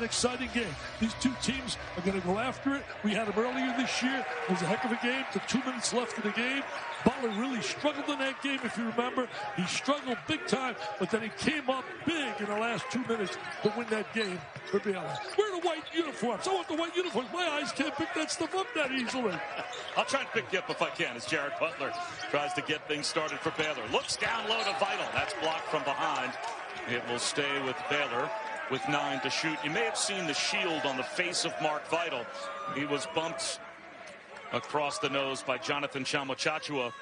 exciting game. These two teams are going to go after it. We had them earlier this year. It was a heck of a game. With 2 minutes left in the game, Butler really struggled in that game, if you remember. He struggled big time, but then he came up big in the last 2 minutes to win that game for Baylor. We're the white uniforms. I want the white uniforms. My eyes can't pick that stuff up that easily. I'll try and pick you up if I can as Jared Butler tries to get things started for Baylor. Looks down low to Vital. That's blocked from behind. It will stay with Baylor with 9 to shoot. You may have seen the shield on the face of Mark Vital. He was bumped across the nose by Jonathan Tchamwa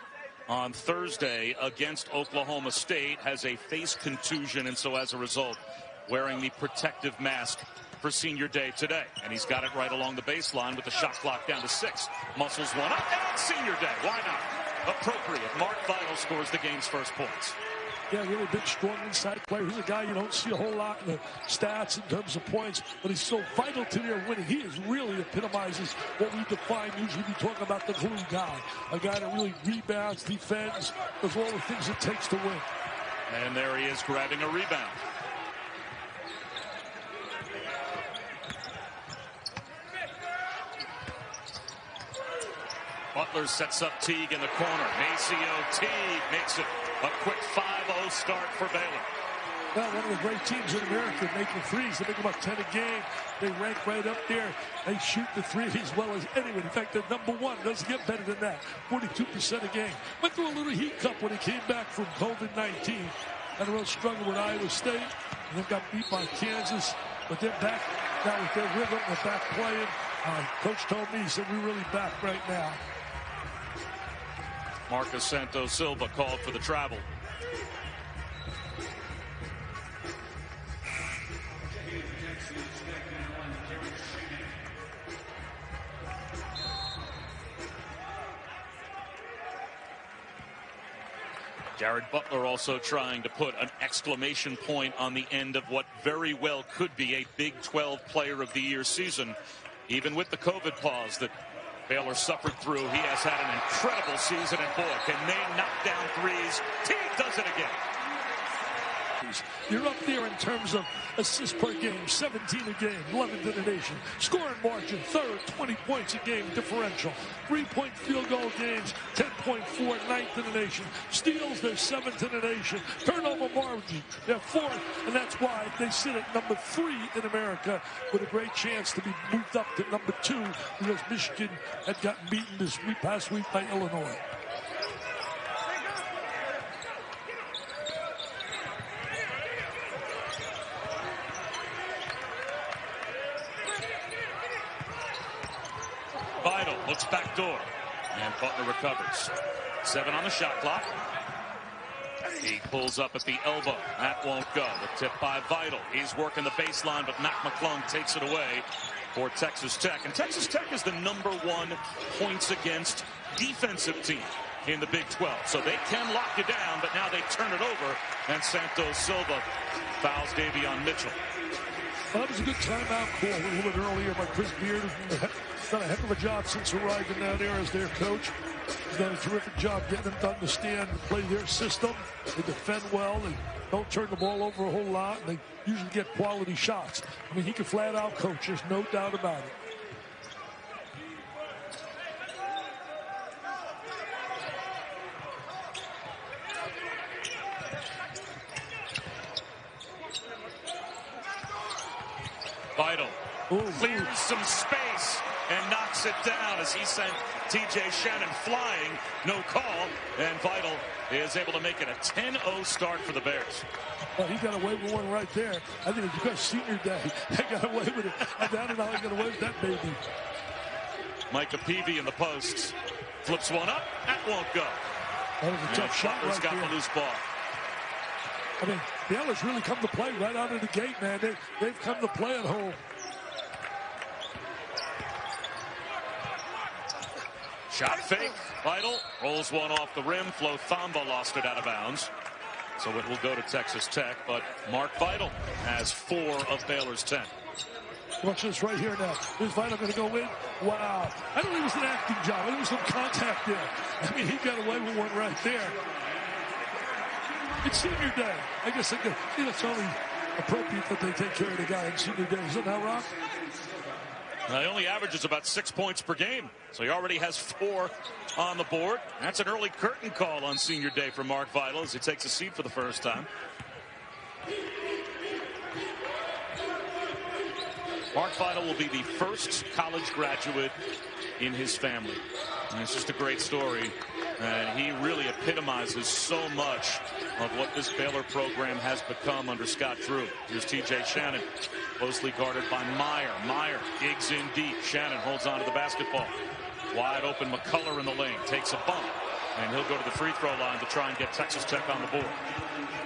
on Thursday against Oklahoma State. Has a face contusion, and so as a result, wearing the protective mask for senior day today. And he's got it right along the baseline with the shot clock down to 6. Muscles one up, and it's senior day. Why not? Appropriate. Mark Vital scores the game's first points. Yeah, really big, strong inside player. He's a guy you don't see a whole lot in the stats in terms of points, but he's so vital to their winning. He is really epitomizes what we define. Usually we talk about the glue guy, a guy that really rebounds, defends, does all the things it takes to win. And there he is grabbing a rebound. Butler sets up Teague in the corner. MaCio Teague makes it a quick 5-0 start for Baylor. Well, one of the great teams in America making threes. They make about 10 a game. They rank right up there. They shoot the three as well as anyone. In fact, they're number 1. Doesn't get better than that. 42% a game. Went through a little heat cup when he came back from COVID-19. Had a real struggle with Iowa State. And then got beat by Kansas. But they're back now with their rhythm. They're back playing. Coach told me, he said, we're really back right now. Marcus Santos Silva called for the travel. Jared Butler also trying to put an exclamation point on the end of what very well could be a Big 12 Player of the Year season. Even with the COVID pause that Baylor suffered through, he has had an incredible season, and boy, can they knock down threes. Teague does it again. You're up there in terms of assists per game, 17 a game, 11th in the nation. Scoring margin, third, 20 points a game differential. 3-point field goal games, 10.4, 9th in the nation. Steals, they're 7th in the nation. Turnover margin, they're 4th, and that's why they sit at number 3 in America with a great chance to be moved up to number 2 because Michigan had gotten beaten this past week by Illinois. Vital looks back door, and Butler recovers. 7 on the shot clock. He pulls up at the elbow. That won't go. The tip by Vital. He's working the baseline, but Mac McClung takes it away for Texas Tech. And Texas Tech is the #1 points against defensive team in the Big 12. So they can lock you down, but now they turn it over, and Santos Silva fouls Davion Mitchell. Well, that was a good timeout call a little bit earlier by Chris Beard. He's done a heck of a job since arriving down there as their coach. He's done a terrific job getting them to understand and play their system. They defend well. They don't turn the ball over a whole lot. And they usually get quality shots. I mean, he can flat out coach. There's no doubt about it. Vital clears some space and knocks it down as he sent T.J. Shannon flying. No call, and Vital is able to make it a 10-0 start for the Bears. Well, he got away with one right there. I think it's because senior day. They got away with it. I don't know how he got away with that baby. Micah Peavy in the posts. Flips one up. That won't go. That was a tough shot Butler's right got there. the loose ball. I mean, Baylor's really come to play right out of the gate, man. They've come to play at home. Shot fake. Vital rolls one off the rim. Flo Thamba lost it out of bounds. So it will go to Texas Tech, but Mark Vital has 4 of Baylor's 10. Watch this right here now. Is Vital going to go in? Wow. I don't think it was an acting job. I think it was some contact there. I mean, he got away with one right there. It's senior day. I guess it's only appropriate that they take care of the guy in senior day. Isn't that right? He only averages about 6 points per game, so he already has 4 on the board. That's an early curtain call on senior day for Mark Vital as he takes a seat for the first time. Mark Vital will be the first college graduate in his family. And it's just a great story. And he really epitomizes so much of what this Baylor program has become under Scott Drew. Here's T.J. Shannon, closely guarded by Meyer. Meyer digs in deep. Shannon holds on to the basketball. Wide open McCullough in the lane. Takes a bump. And he'll go to the free throw line to try and get Texas Tech on the board.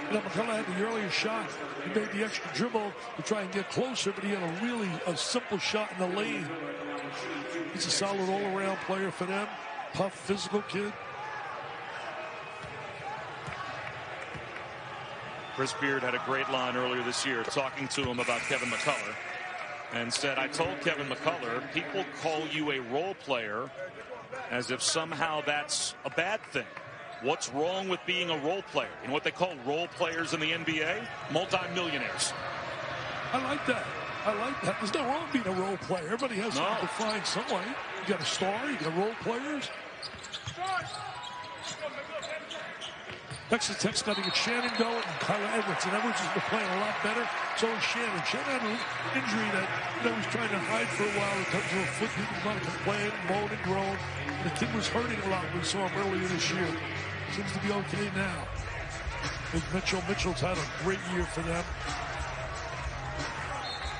You know, McCullough had the earlier shot. He made the extra dribble to try and get closer, but he had a simple shot in the lane. He's a solid all-around player for them. Tough, physical kid. Chris Beard had a great line earlier this year talking to him about Kevin McCullough and said, I told Kevin McCullough, people call you a role player as if somehow that's a bad thing. What's wrong with being a role player? You know what they call role players in the NBA? Multi-millionaires. I like that. I like that. There's no wrong with being a role player. Everybody has to define some way. You got a star, you got role players. Texas Tech's got to get Shannon going and Kyler Edwards. And Edwards has been playing a lot better. So is Shannon. Shannon had an injury that he was trying to hide for a while in terms of a foot. He was going to complain, moan and groan. And the kid was hurting a lot. We saw him earlier this year. Seems to be okay now. With Mitchell's had a great year for them.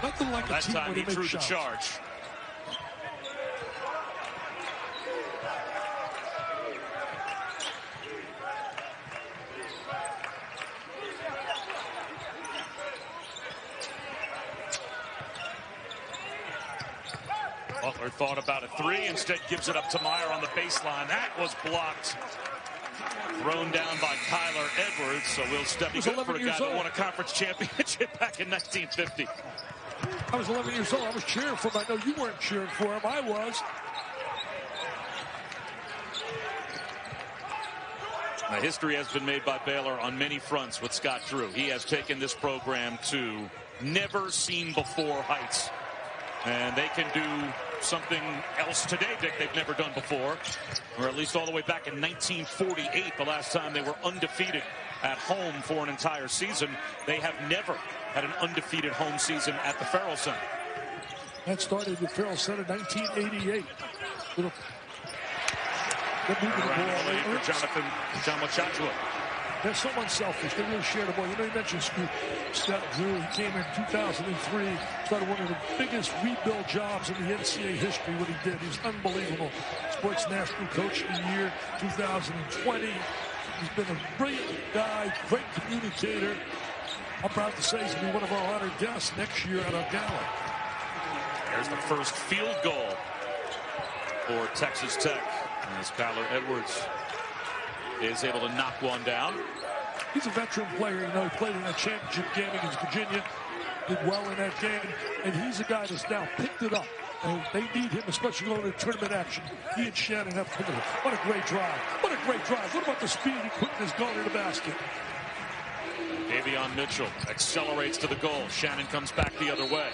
Nothing like a team where they make shots. Charge. Butler thought about a 3, instead gives it up to Meyer on the baseline. That was blocked. Thrown down by Kyler Edwards, so Will Stepney good for a guy that won a conference championship back in 1950. I was 11 years old. I was cheering for him. I know you weren't cheering for him. I was. Now, history has been made by Baylor on many fronts with Scott Drew. He has taken this program to never-seen-before heights. And they can do something else today, Dick, they've never done before. Or at least all the way back in 1948, the last time they were undefeated at home for an entire season. They have never had an undefeated home season at the Farrell Center. That started at the Farrell Center in 1988. John Machachua. They're so unselfish. They really share the ball. You know, you mentioned Scott Drew. He came in 2003, started one of the biggest rebuild jobs in the NCAA history. What he did, he's unbelievable. Sports National Coach of the Year 2020. He's been a brilliant guy, great communicator. I'm proud to say he's going to be one of our honored guests next year at our gala. There's the first field goal for Texas Tech as Kyler Edwards is able to knock one down. He's a veteran player. You know, he played in that championship game against Virginia, did well in that game, and he's a guy that's now picked it up. And they need him, especially going to tournament action. He and Shannon have picked it up. What a great drive. What a great drive. What about the speed he put in his goal in the basket? Davion Mitchell accelerates to the goal. Shannon comes back the other way.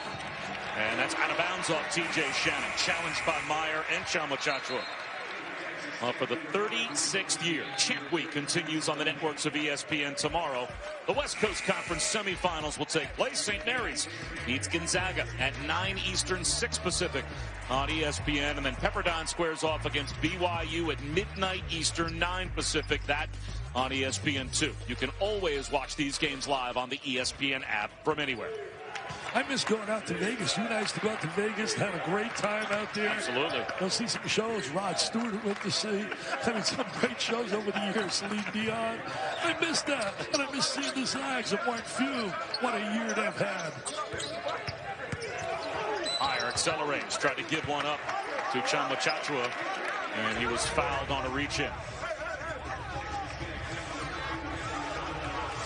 And that's out of bounds off T.J. Shannon. Challenged by Meyer and Chamachachua. For the 36th year, Champ Week continues on the networks of ESPN tomorrow. The West Coast Conference semifinals will take place. St. Mary's meets Gonzaga at 9 Eastern, 6 Pacific on ESPN. And then Pepperdine squares off against BYU at midnight Eastern, 9 Pacific. That on ESPN2. You can always watch these games live on the ESPN app from anywhere. I miss going out to Vegas. You and I used to go out to Vegas, had a great time out there. Absolutely. Go see some shows. Rod Stewart went to see. I mean, some great shows over the years. Celine Dion. I miss that. And I miss seeing the Zags of Mark Few. What a year they've had. Meyer accelerates. Tried to give one up to Chamachachua. And he was fouled on a reach-in.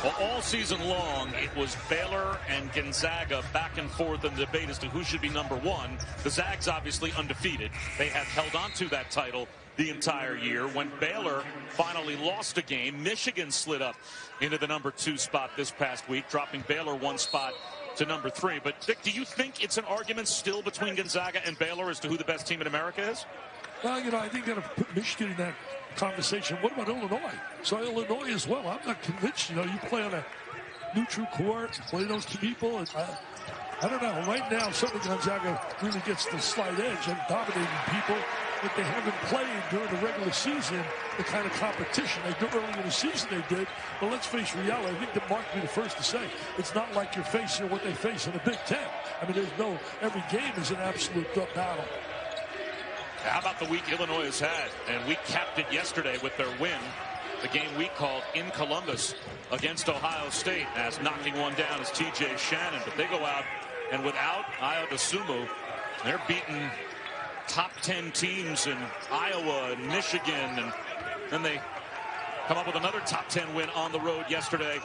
Well, all season long, it was Baylor and Gonzaga back and forth in the debate as to who should be number one. The Zags obviously undefeated. They have held on to that title the entire year. When Baylor finally lost a game, Michigan slid up into the #2 spot this past week, dropping Baylor 1 spot to #3. But, Dick, do you think it's an argument still between Gonzaga and Baylor as to who the best team in America is? Well, I think they're going to put Michigan in that conversation. What about Illinois? So Illinois as well. I'm not convinced. You play on a neutral court, play those two people. I don't know. Right now, certainly Gonzaga really gets the slight edge and dominating people that they haven't played during the regular season, the kind of competition they did early in the season they did. But let's face reality. I think that Mark will be the first to say it's not like you're facing what they face in the Big Ten. I mean, every game is an absolute battle. How about the week Illinois has had? And we capped it yesterday with their win. The game we called in Columbus against Ohio State, as knocking one down is T.J. Shannon. But they go out, and without Ayo Dosunmu, they're beating top 10 teams in Iowa and Michigan. And then they come up with another top 10 win on the road yesterday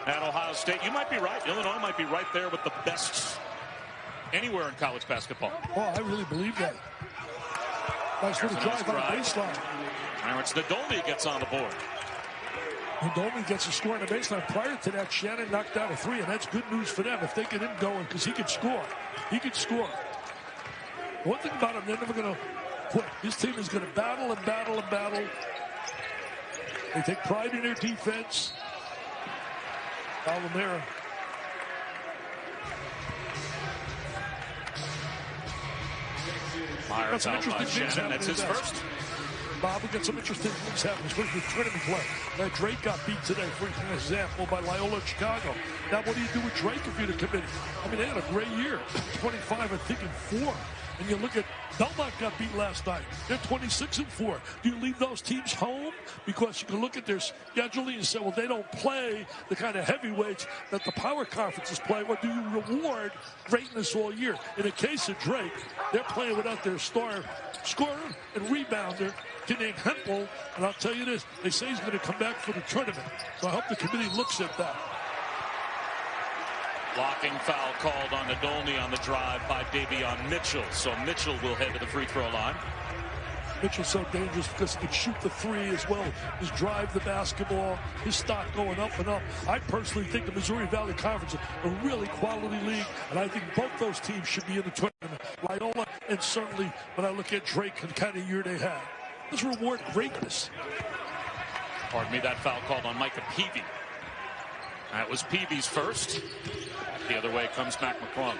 at Ohio State. You might be right. Illinois might be right there with the best anywhere in college basketball. Oh, I really believe that. Nice little drive on the baseline. Terrence Nadolny gets on the board. Nadolny gets a score on the baseline. Prior to that, Shannon knocked out a 3, and that's good news for them if they get him going, because he could score. He could score. One thing about him, they're never going to quit. This team is going to battle and battle and battle. They take pride in their defense. Palomera. Myers out by Shannon. That's his first. Bob, we got some interesting things happening, especially with tournament play. Now, Drake got beat today, for example, by Loyola Chicago. Now, what do you do with Drake if you're the committee? I mean, they had a great year. 25, I think, and 4. And you look at Belmont got beat last night. They're 26 and 4. Do you leave those teams home? Because you can look at their scheduling and say, well, they don't play the kind of heavyweights that the power conferences play. Or do you reward greatness all year? In the case of Drake, they're playing without their star scorer and rebounder, named Hempel. And I'll tell you this, they say he's going to come back for the tournament. So I hope the committee looks at that. Blocking foul called on Nadolny on the drive by Davion Mitchell. So Mitchell will head to the free throw line. Mitchell's so dangerous because he can shoot the 3 as well as drive the basketball. His stock going up and up. I personally think the Missouri Valley Conference is a really quality league, and I think both those teams should be in the tournament. Loyola, and certainly when I look at Drake and the kind of year they had. Let's reward greatness. Pardon me, that foul called on Micah Peavy. That was Peavy's first. The other way comes Mac McClung.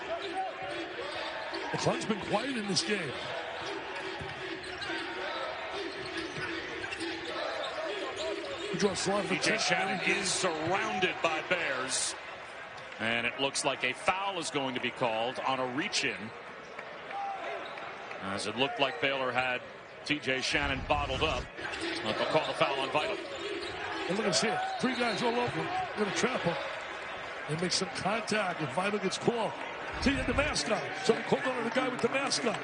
McClung's been quiet in this game. T.J. Shannon is surrounded by Bears. And it looks like a foul is going to be called on a reach-in, as it looked like Baylor had T.J. Shannon bottled up. They'll call the foul on Vital. And look at here. 3 guys all over him. They're going to trap him. They make some contact, and Vital gets called. See, the mascot. So they called on the guy with the mask on.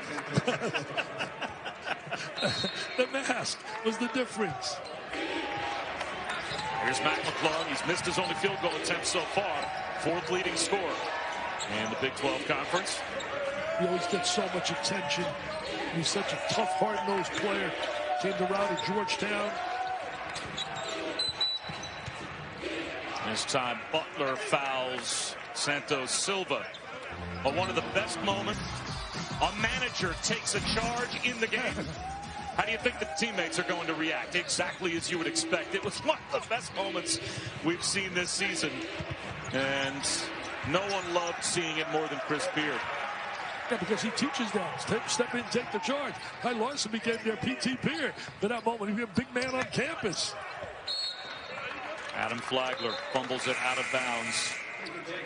The mask was the difference. Here's Mac McClung. He's missed his only field goal attempt so far. 4th leading scorer in the Big 12 Conference. He always gets so much attention. He's such a tough, hard-nosed player. Came to route at Georgetown. This time, Butler fouls Santos Silva. But one of the best moments, a manager takes a charge in the game. How do you think the teammates are going to react? Exactly as you would expect. It was one of the best moments we've seen this season. And no one loved seeing it more than Chris Beard. Yeah, because he teaches them. Step in, take the charge. Ty Larson became their PT Beard. For that moment, he was a big man on campus. Adam Flagler fumbles it out of bounds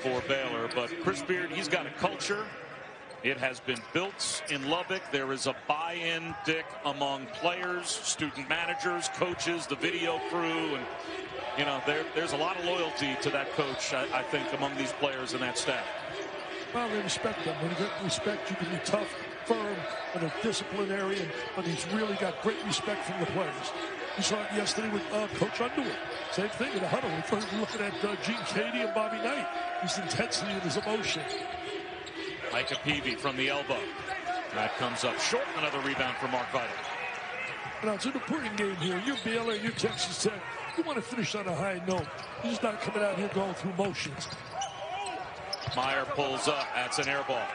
for Baylor. But Chris Beard, he's got a culture. It has been built in Lubbock. There is a buy-in, Dick, among players, student managers, coaches, the video crew. And, you know, there's a lot of loyalty to that coach, I think, among these players and that staff. Well, they respect them. When you get respect, you can be tough, firm, and a disciplinarian. But he's really got great respect from the players. We saw it yesterday with Coach Underwood. Same thing in the huddle. We're looking at Gene Cady and Bobby Knight. His intensity and his emotion. Micah Peavy from the elbow. That comes up short. Another rebound for Mark Vital. Now, it's an important game here. You're Baylor, you're Texas Tech. You want to finish on a high note. You're just not coming out here going through motions. Meyer pulls up. That's an air ball.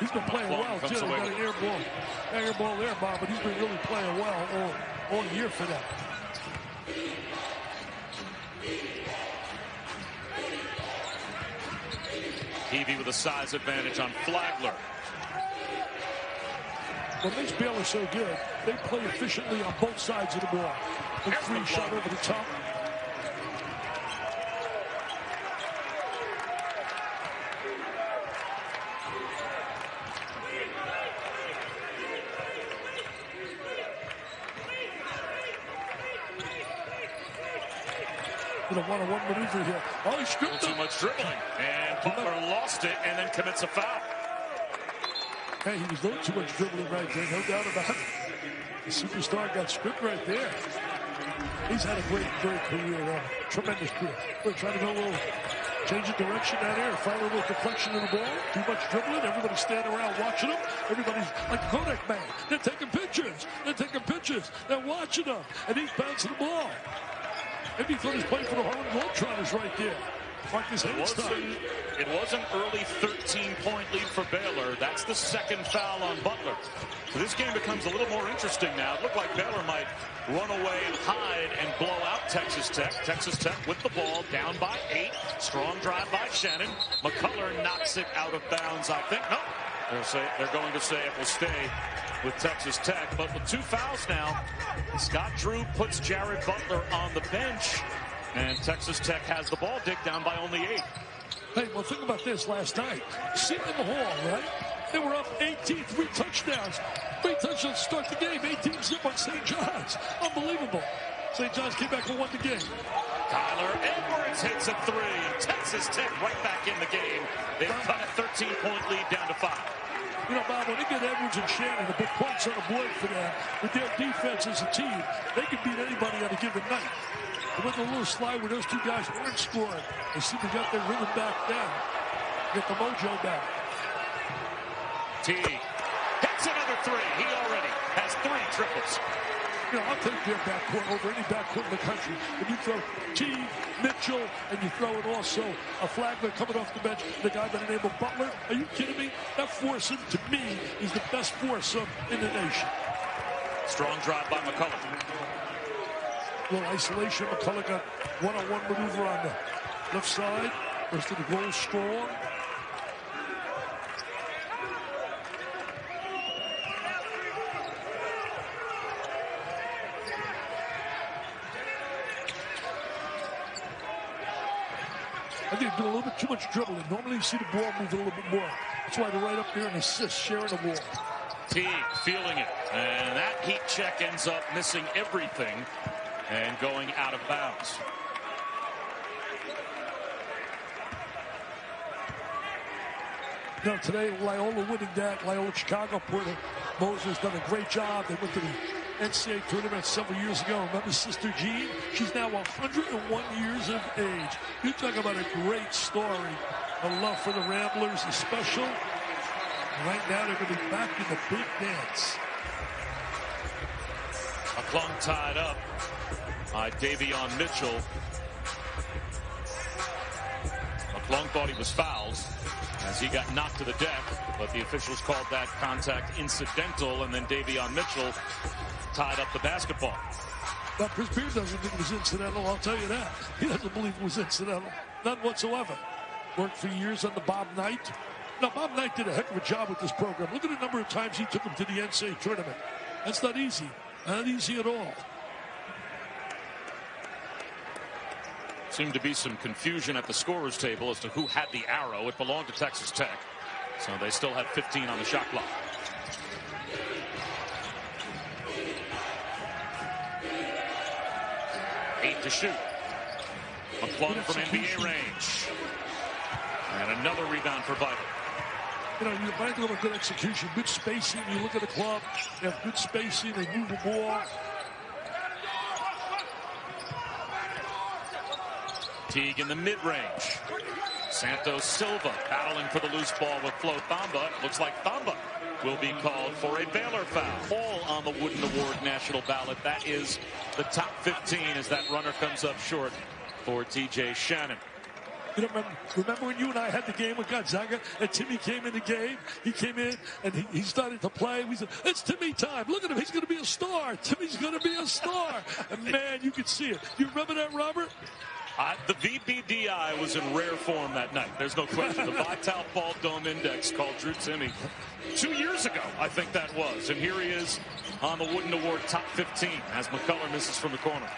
He's been playing well, too. He got an air ball there, Bob, but he's been really playing well all year for that. Evie with a size advantage on Flagler. What makes Baylor so good, they play efficiently on both sides of the ball. The free shot over the top. A one-on-one maneuver here. Oh, he stripped too much dribbling. And Butler lost it and then commits a foul. Hey, he was doing too much dribbling right there, no doubt about it. The superstar got stripped right there. He's had a great career, tremendous career. We're trying to go a little change of direction down there, find a little deflection of the ball. Too much dribbling. Everybody's standing around watching him. Everybody's like the Kodak man. They're taking pictures. They're watching him. And he's bouncing the ball. Maybe he thought he was playing for the Harlem Globetrotters right there. It was an early 13-point lead for Baylor. That's the second foul on Butler. So this game becomes a little more interesting now. It looked like Baylor might run away and hide and blow out Texas Tech. Texas Tech with the ball, down by 8. Strong drive by Shannon. McCullough knocks it out of bounds, I think. No, they're going to say it will stay with Texas Tech. But with 2 fouls now, Scott Drew puts Jared Butler on the bench. And Texas Tech has the ball, Dick, down by only 8. Hey, well, think about this last night. Sitting in the hall, right? They were up 18, 3 touchdowns. 3 touchdowns to start the game. 18-0 on St. John's. Unbelievable. St. John's came back and won the game. Tyler Edwards hits a 3. Texas Tech right back in the game. They've cut a 13-point lead down to 5. You know, Bob, when they get Edwards and Shannon, the big points on the board for them, with their defense as a team, they can beat anybody on a given night. They went a little slide where those 2 guys weren't scoring. They seem to get their rhythm back down. Get the mojo back. Teague hits another 3. He already has 3 triples. You know, I'll take their backcourt over any backcourt in the country. If you throw Teague, Mitchell, and you throw in also a Flagler coming off the bench, the guy by the name of Butler, are you kidding me? That foursome, to me, is the best foursome in the nation. Strong drive by McCullough. A little isolation. McCullough got one-on-one maneuver on the left side. Goes to the goal strong. I think they do a little bit too much dribbling. Normally you see the ball move a little bit more. That's why they're right up there and assist, sharing the ball. Teague feeling it. And that heat check ends up missing everything and going out of bounds. You know, today, Loyola winning that. Loyola Chicago, Porter Moser's done a great job. They went to the NCAA tournament several years ago. Remember Sister Jean? She's now 101 years of age. You talk about a great story. A love for the Ramblers is special. Right now, they're going to be back in the big dance. McClung tied up by Davion Mitchell. McClung thought he was fouled as he got knocked to the deck, but the officials called that contact incidental, and then Davion Mitchell tied up the basketball. But Chris Beard doesn't think it was incidental, I'll tell you that. He doesn't believe it was incidental. None whatsoever. Worked for years under Bob Knight. Now, Bob Knight did a heck of a job with this program. Look at the number of times he took him to the NCAA tournament. That's not easy. Not easy at all. Seemed to be some confusion at the scorer's table as to who had the arrow. It belonged to Texas Tech. So they still have 15 on the shot clock. Eight to shoot. McClung from NBA range. And another rebound for Vital. You know, you're finding a good execution, good spacing. You look at the club, they have good spacing, they move the ball. Teague in the mid-range. Santos Silva battling for the loose ball with Flo Thamba. Looks like Thamba will be called for a Baylor foul. All on the Wooden Award national ballot. That is the top 15 as that runner comes up short for TJ Shannon. You know, remember when you and I had the game with Gonzaga and Timmy came in the game? He came in and he started to play. We said, it's Timmy time. Look at him. He's going to be a star. Timmy's going to be a star. And, man, you could see it. You remember that, Robert? The VBDI was in rare form that night. There's no question. The Vital Ball Dome Index called Drew Timme 2 years ago, I think that was. And here he is on the Wooden Award top 15 as McCullough misses from the corner.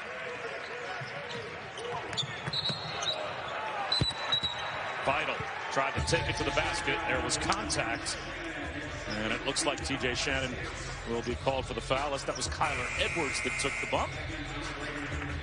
Vital tried to take it to the basket. There was contact. And it looks like TJ Shannon will be called for the foul. That was Kyler Edwards that took the bump.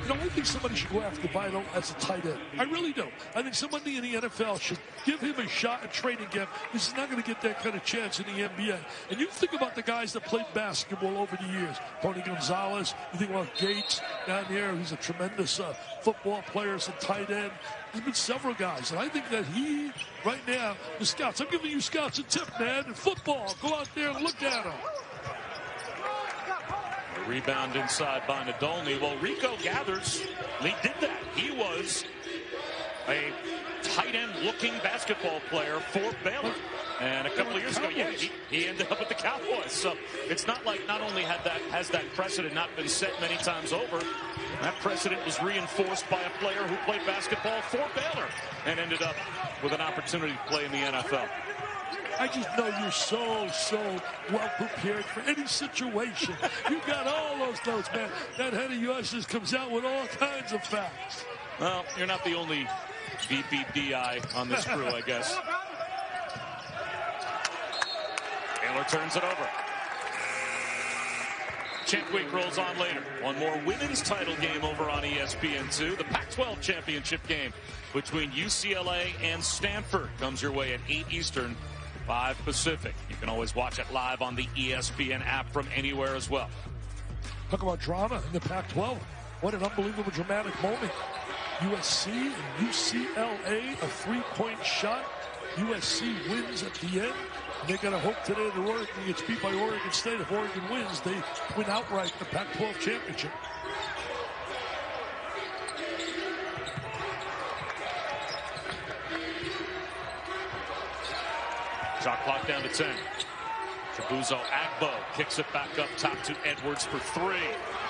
You know, I think somebody should go after Vital as a tight end. I really do. I think somebody in the NFL should give him a shot at training camp. He's not going to get that kind of chance in the NBA. And you think about the guys that played basketball over the years. Tony Gonzalez. You think about Gates down there. He's a tremendous football player as a tight end. There's been several guys. And I think that he, right now, the scouts. I'm giving you scouts a tip, man. In football, go out there and look at them. Rebound inside by Nadolny. Well, Rico Gathers, he did that. He was a tight end looking basketball player for Baylor. And a couple of years ago, yeah, he ended up with the Cowboys. So it's not like not only has that precedent not been set many times over, that precedent was reinforced by a player who played basketball for Baylor and ended up with an opportunity to play in the NFL. I just know you're so well prepared for any situation. You got all those notes, man. That head of yours just comes out with all kinds of facts. Well, you're not the only VBDI on this crew, I guess. Baylor turns it over. Champ Week rolls on later. One more women's title game over on ESPN2. The Pac-12 championship game between UCLA and Stanford comes your way at 8 Eastern. 5 Pacific. You can always watch it live on the ESPN app from anywhere as well. Talk about drama in the Pac-12. What an unbelievable dramatic moment. USC and UCLA, a 3-point shot. USC wins at the end. And they got to hope today that Oregon gets beat by Oregon State. If Oregon wins, they win outright the Pac-12 championship. Shot clock down to 10. Chibuzo Agbo kicks it back up top to Edwards for 3.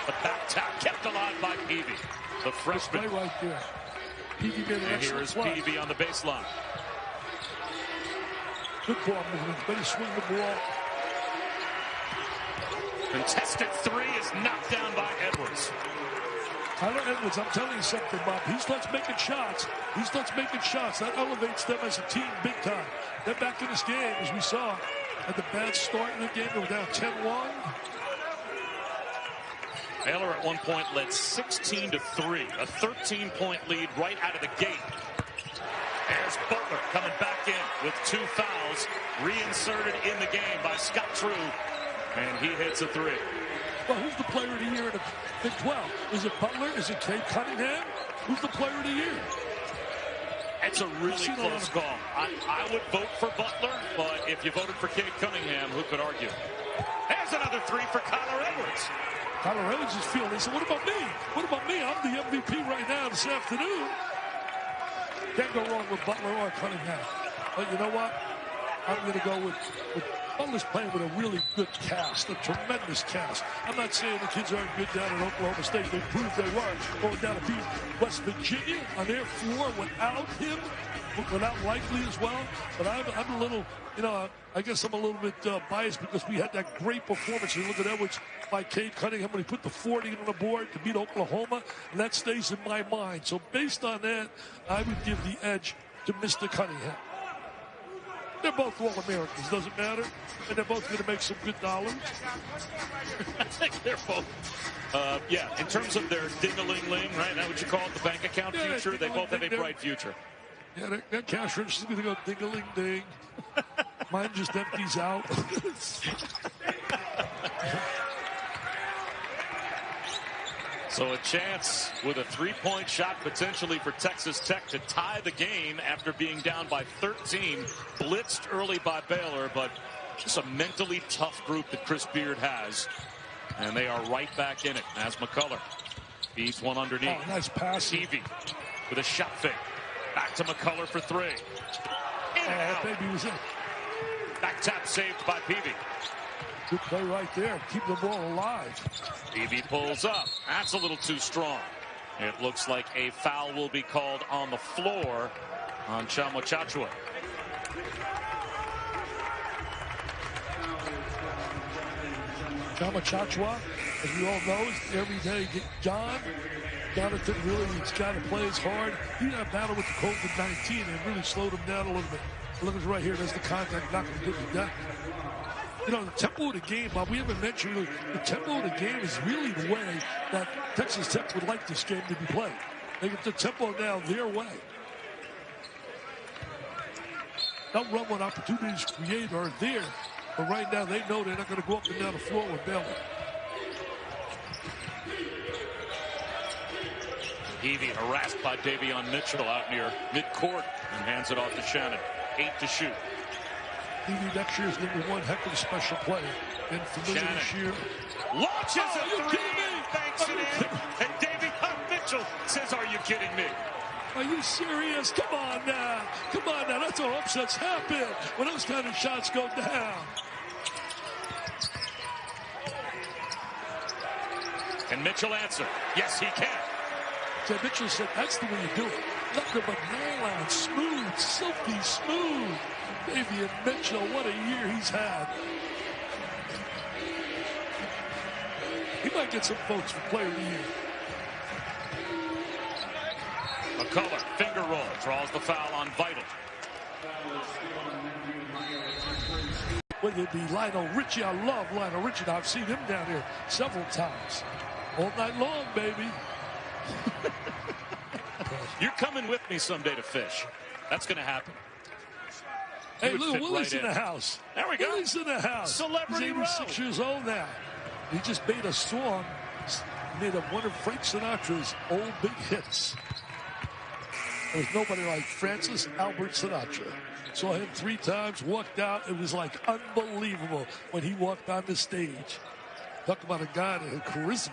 The back tap kept alive by Peavy. The freshman. Right there. Peavy made an and here is play. Peavy on the baseline. Good ball movement. Better swing the ball. Contested 3 is knocked down by Edwards. Tyler Edwards, I'm telling you something, Bob. He starts making shots. That elevates them as a team big time. They're back in this game, as we saw. At the bad start in the game, they were down 10-1. Baylor at one point led 16-3. A 13-point lead right out of the gate. There's Butler coming back in with 2 fouls. Reinserted in the game by Scott True. And he hits a 3. Well, who's the player of the year in the Big 12? Is it Butler? Is it Cade Cunningham? Who's the player of the year? It's a really close call. I would vote for Butler, but if you voted for Cade Cunningham, who could argue? There's another 3 for Kyler Edwards. Kyler Edwards is feeling. He said, what about me? What about me? I'm the MVP right now this afternoon. Can't go wrong with Butler or Cunningham. But you know what? I'm going to go with Butler's playing with a really good cast, a tremendous cast. I'm not saying the kids aren't good down at Oklahoma State. They proved they were going down to beat West Virginia on their floor without him, without Likely as well. But I'm a little, you know, I guess I'm a little bit biased because we had that great performance. You look at Edwards by Cade Cunningham when he put the 40 on the board to beat Oklahoma, and that stays in my mind. So based on that, I would give the edge to Mr. Cunningham. They're both All-Americans, doesn't matter. And they're both going to make some good dollars. I think they're both, yeah, in terms of their ding-a-ling-ling, right? That's what you call it, the bank account future. They both have a bright future. Yeah, their cash register is going to go ding-a-ling-ding. Mine just empties out. So a chance with a 3-point shot potentially for Texas Tech to tie the game after being down by 13. Blitzed early by Baylor, but It's a mentally tough group that Chris Beard has. And they are right back in it as McCullough feeds one underneath. Oh, nice pass. Teague with a shot fake. Back to McCullough for three. In and out. Baby was in. Back tap saved by Peavy. Good play right there. Keep the ball alive. Peavy pulls up. That's a little too strong. It looks like a foul will be called on the floor on Chachua. Chachua, as we all know, every day Jonathan really has got to play as hard. He had a battle with the COVID-19 and really slowed him down a little bit. Look at right here. There's the contact. Not going to get the deck. You know, the tempo of the game, Bob, we haven't mentioned the tempo of the game is really the way that Texas Tech would like this game to be played. They get the tempo now their way. They'll run when opportunities create are there. But right now, they know they're not going to go up and down the floor with Baylor. Peavy harassed by Davion Mitchell out near midcourt and hands it off to Shannon. 8 to shoot. Peavy next year is going to be one heck of a special player. And familiar this year. Launches a three, banks it in. And Davion Mitchell says, "Are you kidding me?" Are you serious? Come on now. Come on now. That's how upsets happen when those kind of shots go down. Can Mitchell answer? Yes, he can. So Mitchell said, that's the way you do it. Nothing but nylon, smooth, silky smooth. Davion Mitchell, what a year he's had. He might get some votes for player of the year. McCullough, finger roll, draws the foul on Vital. Whether it be Lionel Richie, I love Lionel Richie. I've seen him down here several times. All night long, baby. You're coming with me someday to fish. That's going to happen. Hey, Lou Willie's in the house. There we go. Willie's in the house. Celebrity He's 86 years old now. He just made a song, made up one of Frank Sinatra's old big hits. There's nobody like Francis Albert Sinatra. Saw him 3 times, walked out. It was like unbelievable when he walked on the stage. Talk about a guy that had charisma.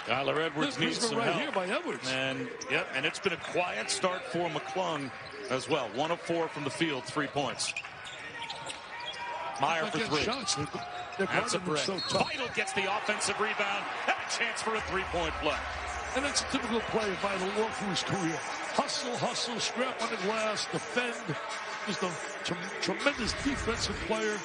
Tyler Edwards needs some right help. Here by Edwards. And it's been a quiet start for McClung as well. 1 of 4 from the field, 3 points. Meyer for 3. Shots. That's a break. So Vital gets the offensive rebound and a chance for a 3-point play. And that's a typical play of Vital all through his career. Hustle, scrap on the glass, defend. Just a tremendous defensive player.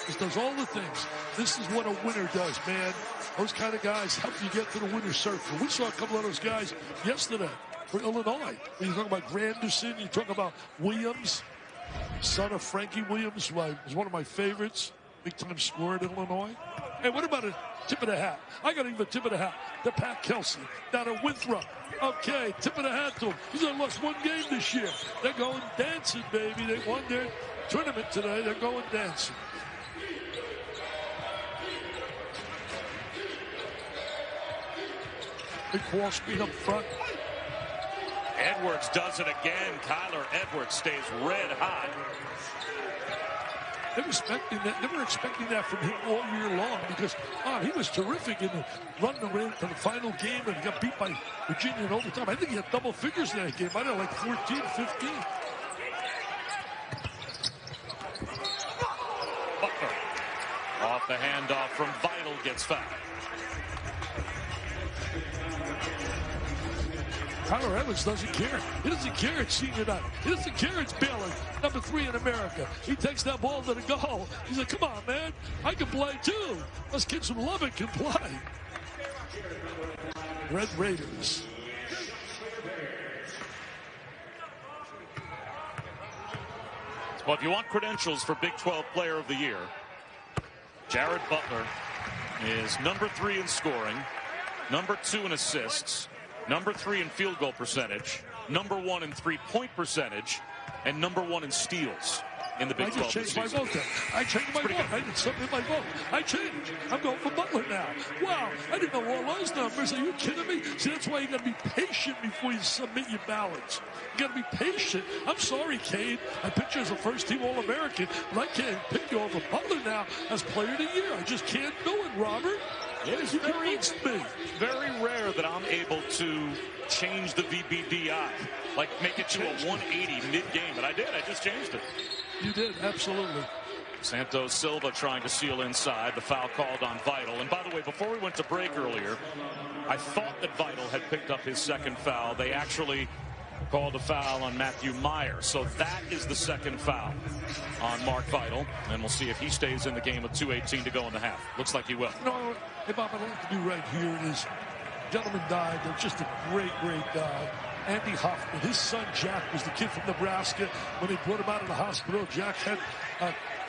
Just does all the things. This is what a winner does, man. Those kind of guys help you get to the winner's circle. We saw a couple of those guys yesterday for Illinois. You talk about Granderson, you talk about Williams, son of Frankie Williams, who was one of my favorites, big-time scorer in Illinois. Hey, what about a tip of the hat? I got to give a tip of the hat to Pat Kelsey down at Winthrop. Okay, tip of the hat to him. He's only lost 1 game this year. They're going dancing, baby. They won their tournament today. They're going dancing. Big ball speed up front. Edwards does it again. Tyler Edwards stays red hot. Never expecting that from him all year long because he was terrific in the run to the final game and he got beat by Virginia in overtime. I think he had double figures in that game. I know, like 14, 15. Butler off the handoff from Vital gets fouled. Tyler Edwards doesn't care. He doesn't care it's senior night. He doesn't care it's Baylor, number 3 in America. He takes that ball to the goal. He's like, come on, man. I can play too. Us kids from Lubbock can play. Red Raiders. Well, if you want credentials for Big 12 Player of the Year, Jared Butler is number 3 in scoring, number 2 in assists, number 3 in field goal percentage, number 1 in 3-point percentage, and number 1 in steals. in the Big 12 I just changed my season. vote then. I changed my vote. I did something in my vote. I changed. I'm going for Butler now. Wow, I didn't know all those numbers. Are you kidding me? See, that's why you got to be patient before you submit your ballots. You got to be patient. I'm sorry, Cade. I picked you as a first-team All-American, but I can't pick you over Butler now as Player of the Year. I just can't do it, Robert. It is very rare that I'm able to change the VBDI, like make it to a 180 mid-game, but I did. I just changed it. You did, absolutely. Santos Silva trying to seal inside. The foul called on Vital. And by the way, before we went to break earlier, I thought that Vital had picked up his second foul. They actually called a foul on Matthew Meyer. So that is the second foul on Mark Vital. And we'll see if he stays in the game with 2:18 to go in the half. Looks like he will. No, hey, Bob, I like to do right here is, gentleman died. They're just a great, great guy. Andy Hoffman, his son Jack was the kid from Nebraska. When they brought him out of the hospital, Jack had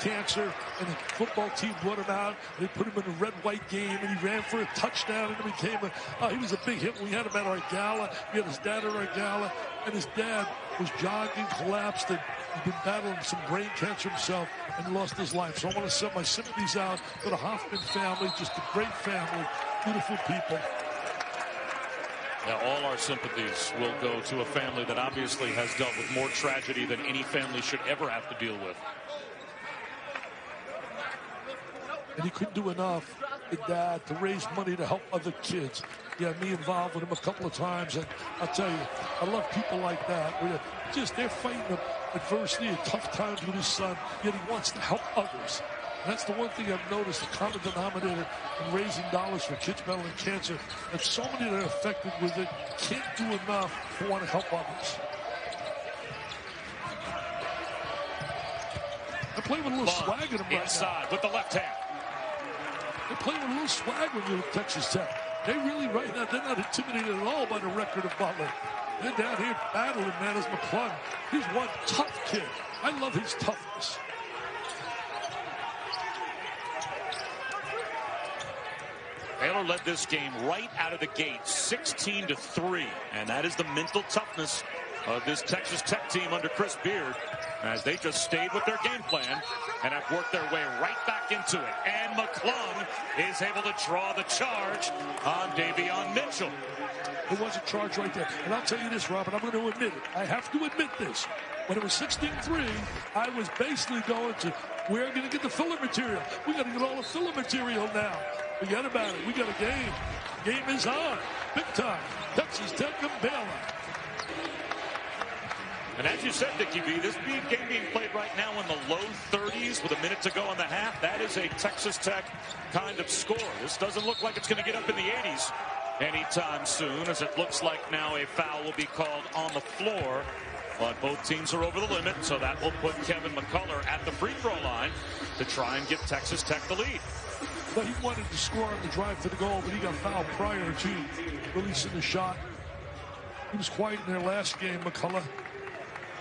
cancer, and the football team brought him out. They put him in a red-white game, and he ran for a touchdown, and became he was a big hit. We had him at our gala. We had his dad at our gala, and his dad was jogging, collapsed, and he'd been battling some brain cancer himself, and lost his life. So I want to send my sympathies out for the Hoffman family, just a great family, beautiful people. Yeah, all our sympathies will go to a family that obviously has dealt with more tragedy than any family should ever have to deal with. And he couldn't do enough, the dad, to raise money to help other kids. He had me involved with him a couple of times, and I'll tell you, I love people like that. They're fighting adversity and tough times with his son, yet he wants to help others. And that's the one thing I've noticed, the common denominator in raising dollars for kids battling cancer, that so many that are affected with it can't do enough to want to help others. They're playing with a little swag in them right inside now. With the left hand. They're playing with a little swag when you're at Texas Tech. They really, right now, they're not intimidated at all by the record of Butler. They're down here battling, man, as McClung. He's one tough kid. I love his toughness. Baylor led this game right out of the gate, 16-3, and that is the mental toughness of this Texas Tech team under Chris Beard, as they just stayed with their game plan and have worked their way right back into it. And McClung is able to draw the charge on Davion Mitchell. It was a charge right there. And I'll tell you this, Robert, I'm going to admit it. I have to admit this. When it was 16-3, I was basically going to, we're going to get the filler material. We got to get all the filler material now. Forget about it. We got a game. Game is on. Big time. Texas Tech and Baylor. And as you said, Dickie B, this game being played right now in the low 30s with a minute to go in the half. That is a Texas Tech kind of score. This doesn't look like it's going to get up in the 80s anytime soon, as it looks like now a foul will be called on the floor. But both teams are over the limit, so that will put Kevin McCullough at the free throw line to try and give Texas Tech the lead. But he wanted to score on the drive to the goal, but he got fouled prior to releasing the shot. He was quiet in their last game, McCullough.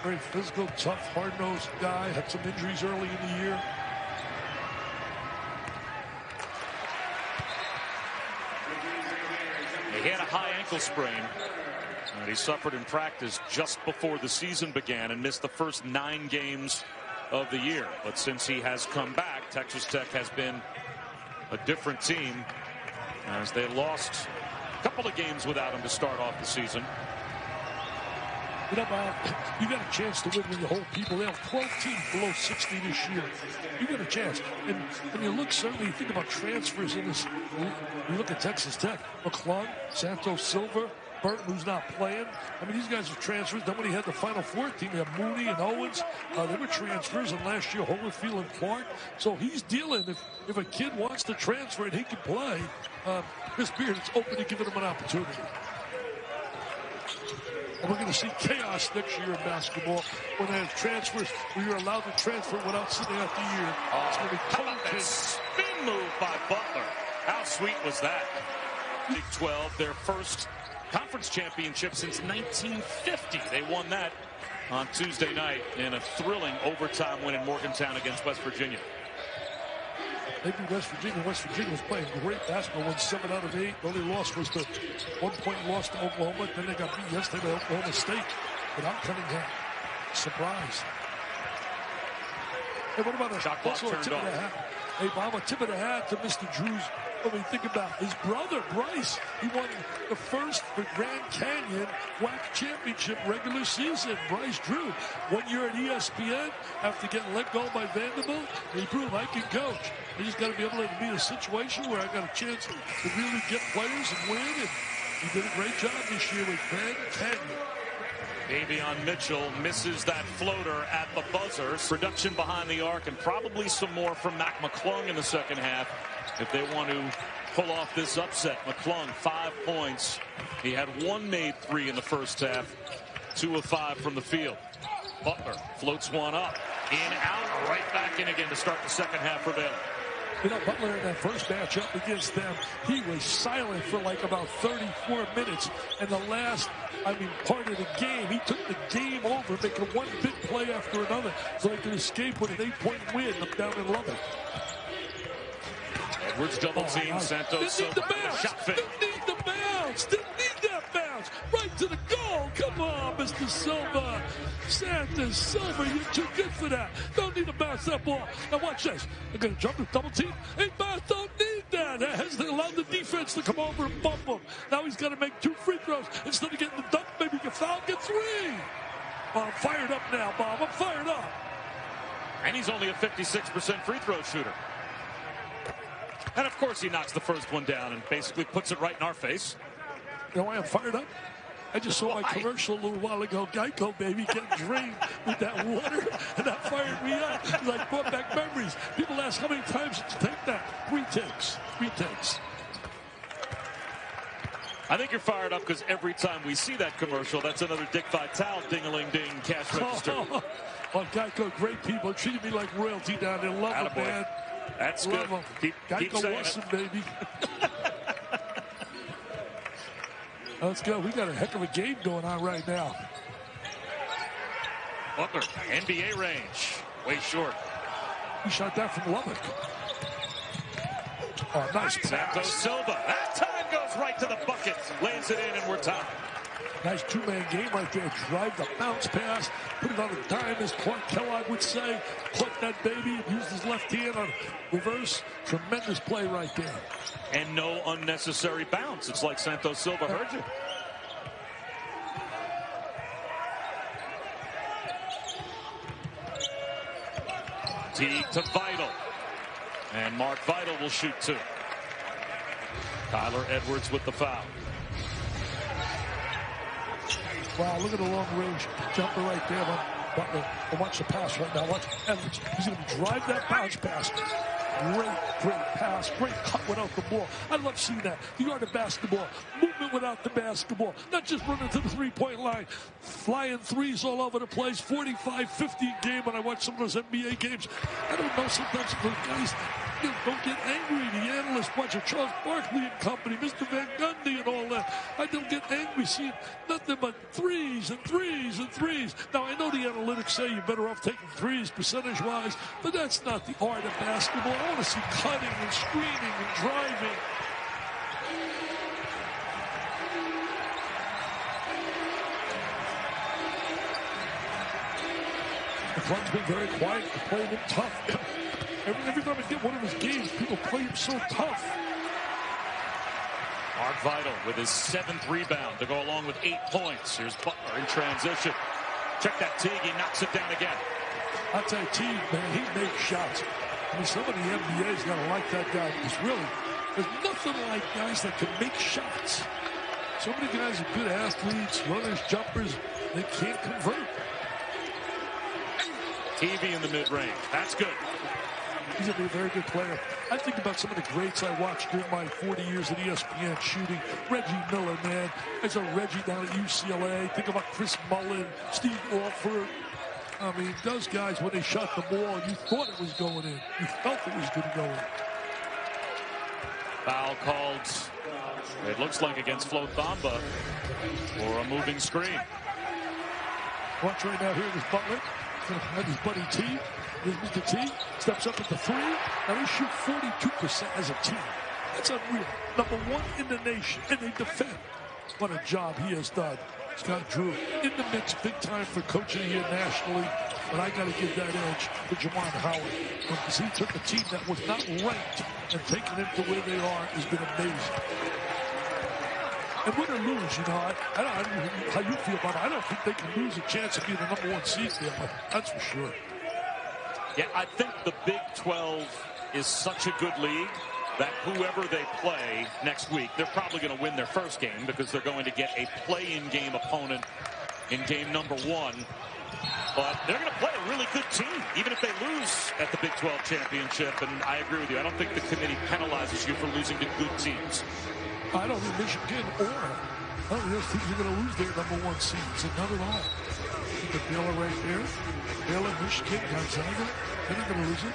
Very physical, tough, hard-nosed guy. Had some injuries early in the year. He had a high ankle sprain that he suffered in practice just before the season began and missed the first 9 games of the year. But since he has come back, Texas Tech has been a different team, as they lost a couple of games without him to start off the season. You know, Bob, you got a chance to win when you hold people. They have 12 teams below 60 this year. You got a chance. And when you look, certainly, you think about transfers in this. You look at Texas Tech, McClung, Santos Silva, Burton, who's not playing. I mean, these guys are transfers. Then when he had the Final Four team, they have Mooney and Owens. They were transfers, and last year, Holyfield and Clark. So he's dealing. If a kid wants to transfer and he can play, Chris Beard is open to giving him an opportunity. And we're going to see chaos next year in basketball when they have transfers, where you're allowed to transfer without sitting out the year. It's going to be total chaos. Spin move by Butler. How sweet was that? Big 12, their first conference championship since 1950. They won that on Tuesday night in a thrilling overtime win in Morgantown against West Virginia. They beat West Virginia. West Virginia was playing great basketball. Won 7 out of 8. The only loss was the 1-point loss to Oklahoma. Then they got beat yesterday by Oklahoma State without Cunningham. Surprise. Hey, what about a shot clock also a turned tip of the off. hat? Hey, Bob, a tip of the hat to Mr. Drews. I mean, think about his brother, Bryce. He won the first for Grand Canyon WAC championship regular season. Bryce Drew, 1 year at ESPN after getting let go by Vanderbilt. He proved I can coach. I just got to be able to be in a situation where I got a chance to really get players and win. And he did a great job this year with Grand Canyon. Davion Mitchell misses that floater at the buzzer. Production behind the arc, and probably some more from Mac McClung in the second half if they want to pull off this upset. McClung, 5 points. He had one made three in the first half, 2 of 5 from the field. Butler floats one up, in, out, right back in again to start the second half for Baylor. You know, Butler in that first matchup against them, he was silent for like about 34 minutes. And the last, part of the game, he took the game over, making one big play after another so they could escape with an 8-point win up down in Lubbock. Edwards double team, Santos Silva, shot fake. Didn't need the bounce. Didn't need that bounce. Right to the goal. Come on, Mr. Silva. Santos Silva, you're too good for that. Don't need to bounce that ball. Now watch this. They're going to jump the double team. Hey, bounce, don't need that. That has allowed the defense to come over and bump him. Now he's got to make 2 free throws. Instead of getting the dunk, maybe he can foul, get 3. Oh, I'm fired up now, Bob. I'm fired up. And he's only a 56% free throw shooter. And of course he knocks the first one down and basically puts it right in our face. You know why I'm fired up? I just saw my commercial a little while ago. Geico, baby, getting drained with that water, and that fired me up. It's like brought back memories. People ask how many times did you take that? 3 takes. 3 takes. I think you're fired up because every time we see that commercial, that's another Dick Vitale ding-a-ling-ding cash register. Well, Geico, great people. Treated me like royalty down there. Love them, man. That's Love good. Keep saying awesome, it. baby. Let's go. We got a heck of a game going on right now. Butler, NBA range. Way short. He shot that from Lubbock. Oh, nice pass. Santos Silva. That time goes right to the bucket. Lays it in, and we're tied. Nice 2-man game right there. Drive the bounce pass. Put it on a dime, as Clark Kellogg would say. Caught that baby. Used his left hand on reverse. Tremendous play right there. And no unnecessary bounce. It's like Santos Silva heard you. Teague to Vital. And Mark Vital will shoot 2. Tyler Edwards with the foul. Wow, look at the long-range jumper right there by Butler. And watch the pass right now. Watch Edwards. He's going to drive that bounce pass. Great pass. Great cut without the ball. I love seeing that. The art of basketball. Movement without the basketball. Not just running to the 3-point line. Flying threes all over the place. 45, 50 a game when I watch some of those NBA games. I don't know sometimes if those guys don't get angry. The analysts watching Charles Barkley and company, Mr. Van Gundy and all that. I don't get angry seeing nothing but threes and threes and threes. Now, I know the analytics say you're better off taking threes percentage-wise, but that's not the art of basketball. I want to see cutting and screening and driving. The club's been very quiet. They're playing him tough. Every time I get one of his games, people play him so tough. Mark Vital with his 7th rebound to go along with 8 points. Here's Butler in transition. Check that Teague. He knocks it down again. I'll tell you, Teague, man, he makes shots. I mean, somebody in the NBA's got to like that guy. Because really, there's nothing like guys that can make shots. So many guys are good athletes, runners, jumpers. They can't convert. TV in the mid-range. That's good. He's going to be a very good player. I think about some of the greats I watched during my 40 years at ESPN shooting. Reggie Miller, man. I saw Reggie down at UCLA. Think about Chris Mullin, Steve Alford. I mean, those guys, when they shot the ball, you thought it was going in. You felt it was going to go in. Foul called, it looks like against Flo Thamba, for a moving screen. Watch right now here, this Butler. He's going to have his buddy Teague. Here's Mr. Teague. Steps up at the 3. Now they shoot 42% as a team. That's unreal. #1 in the nation. And they defend. What a job he has done. Scott Drew in the mix big time for coaching here nationally. but I got to give that edge to Juwan Howard because he took a team that was not ranked and taking them to where they are has been amazing. And win or lose, you know, I don't know how you feel about it. I don't think they can lose a chance of being the #1 seed there, but that's for sure. Yeah, I think the Big 12 is such a good league that whoever they play next week, they're probably going to win their first game because they're going to get a play-in game opponent in game #1. But they're going to play a really good team, even if they lose at the Big 12 championship. And I agree with you. I don't think the committee penalizes you for losing to good teams. I don't think Michigan or I don't think those teams are going to lose their #1 seeds. And not at all. The Baylor right there. Baylor, Michigan, Gonzaga. They're not going to lose it.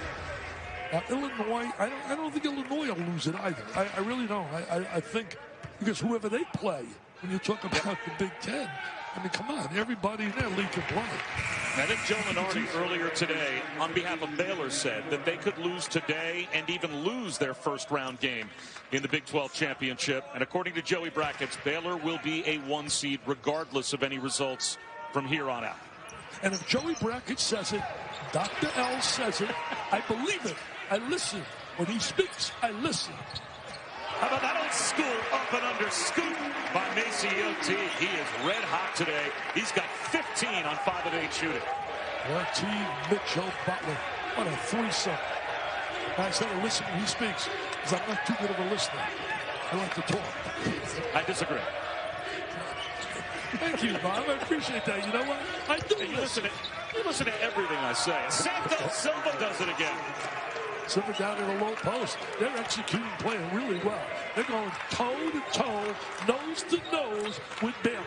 Illinois, I don't think Illinois will lose it either. I really don't. I think because whoever they play, when you talk about the Big Ten, I mean, come on, everybody in their league can play. I think Joe Lunardi earlier today, on behalf of Baylor, said that they could lose today and even lose their first-round game in the Big 12 championship. And according to Joey Brackets, Baylor will be a 1 seed regardless of any results from here on out. And if Joey Brackets says it, Dr. L says it, I believe it. I listen. When he speaks, I listen. How about that old school up and under scoop by MaCio Teague. He is red hot today. He's got 15 on 5 of 8 shooting. Well, Teague, Mitchell, Butler. What a threesome. I said to listen when he speaks because I'm not too good of a listener. I like to talk. I disagree. Thank you, Bob. I appreciate that. You know what? I do listen. You listen to everything I say. Santos Silva does it again. Silva down in the low post. They're executing, playing really well. They're going toe-to-toe, nose-to-nose with Baylor.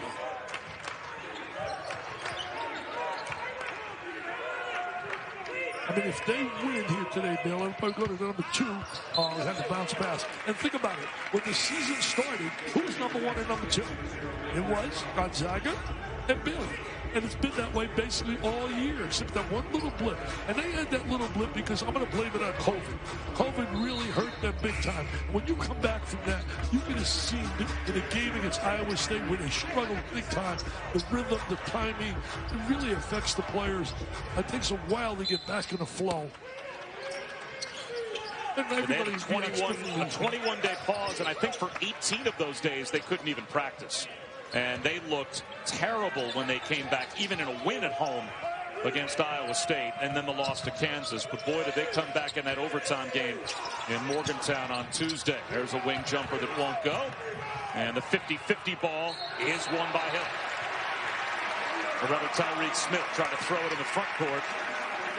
I mean, if they win here today, Baylor, if I go to the #2, they have to bounce pass. And think about it. When the season started, who was #1 and #2? It was Gonzaga and Baylor. And it's been that way basically all year, except that one little blip. And they had that little blip because I'm going to blame it on COVID. COVID really hurt them big time. When you come back from that, you can see in a game against Iowa State where they struggled big time, the rhythm, the timing, it really affects the players. It takes a while to get back in the flow. And they had a 21-day pause, and I think for 18 of those days, they couldn't even practice. And they looked terrible when they came back, even in a win at home against Iowa State, and then the loss to Kansas. But boy, did they come back in that overtime game in Morgantown on Tuesday. There's a wing jumper that won't go. And the 50-50 ball is won by Hill. Or rather, Tyreek Smith trying to throw it in the front court.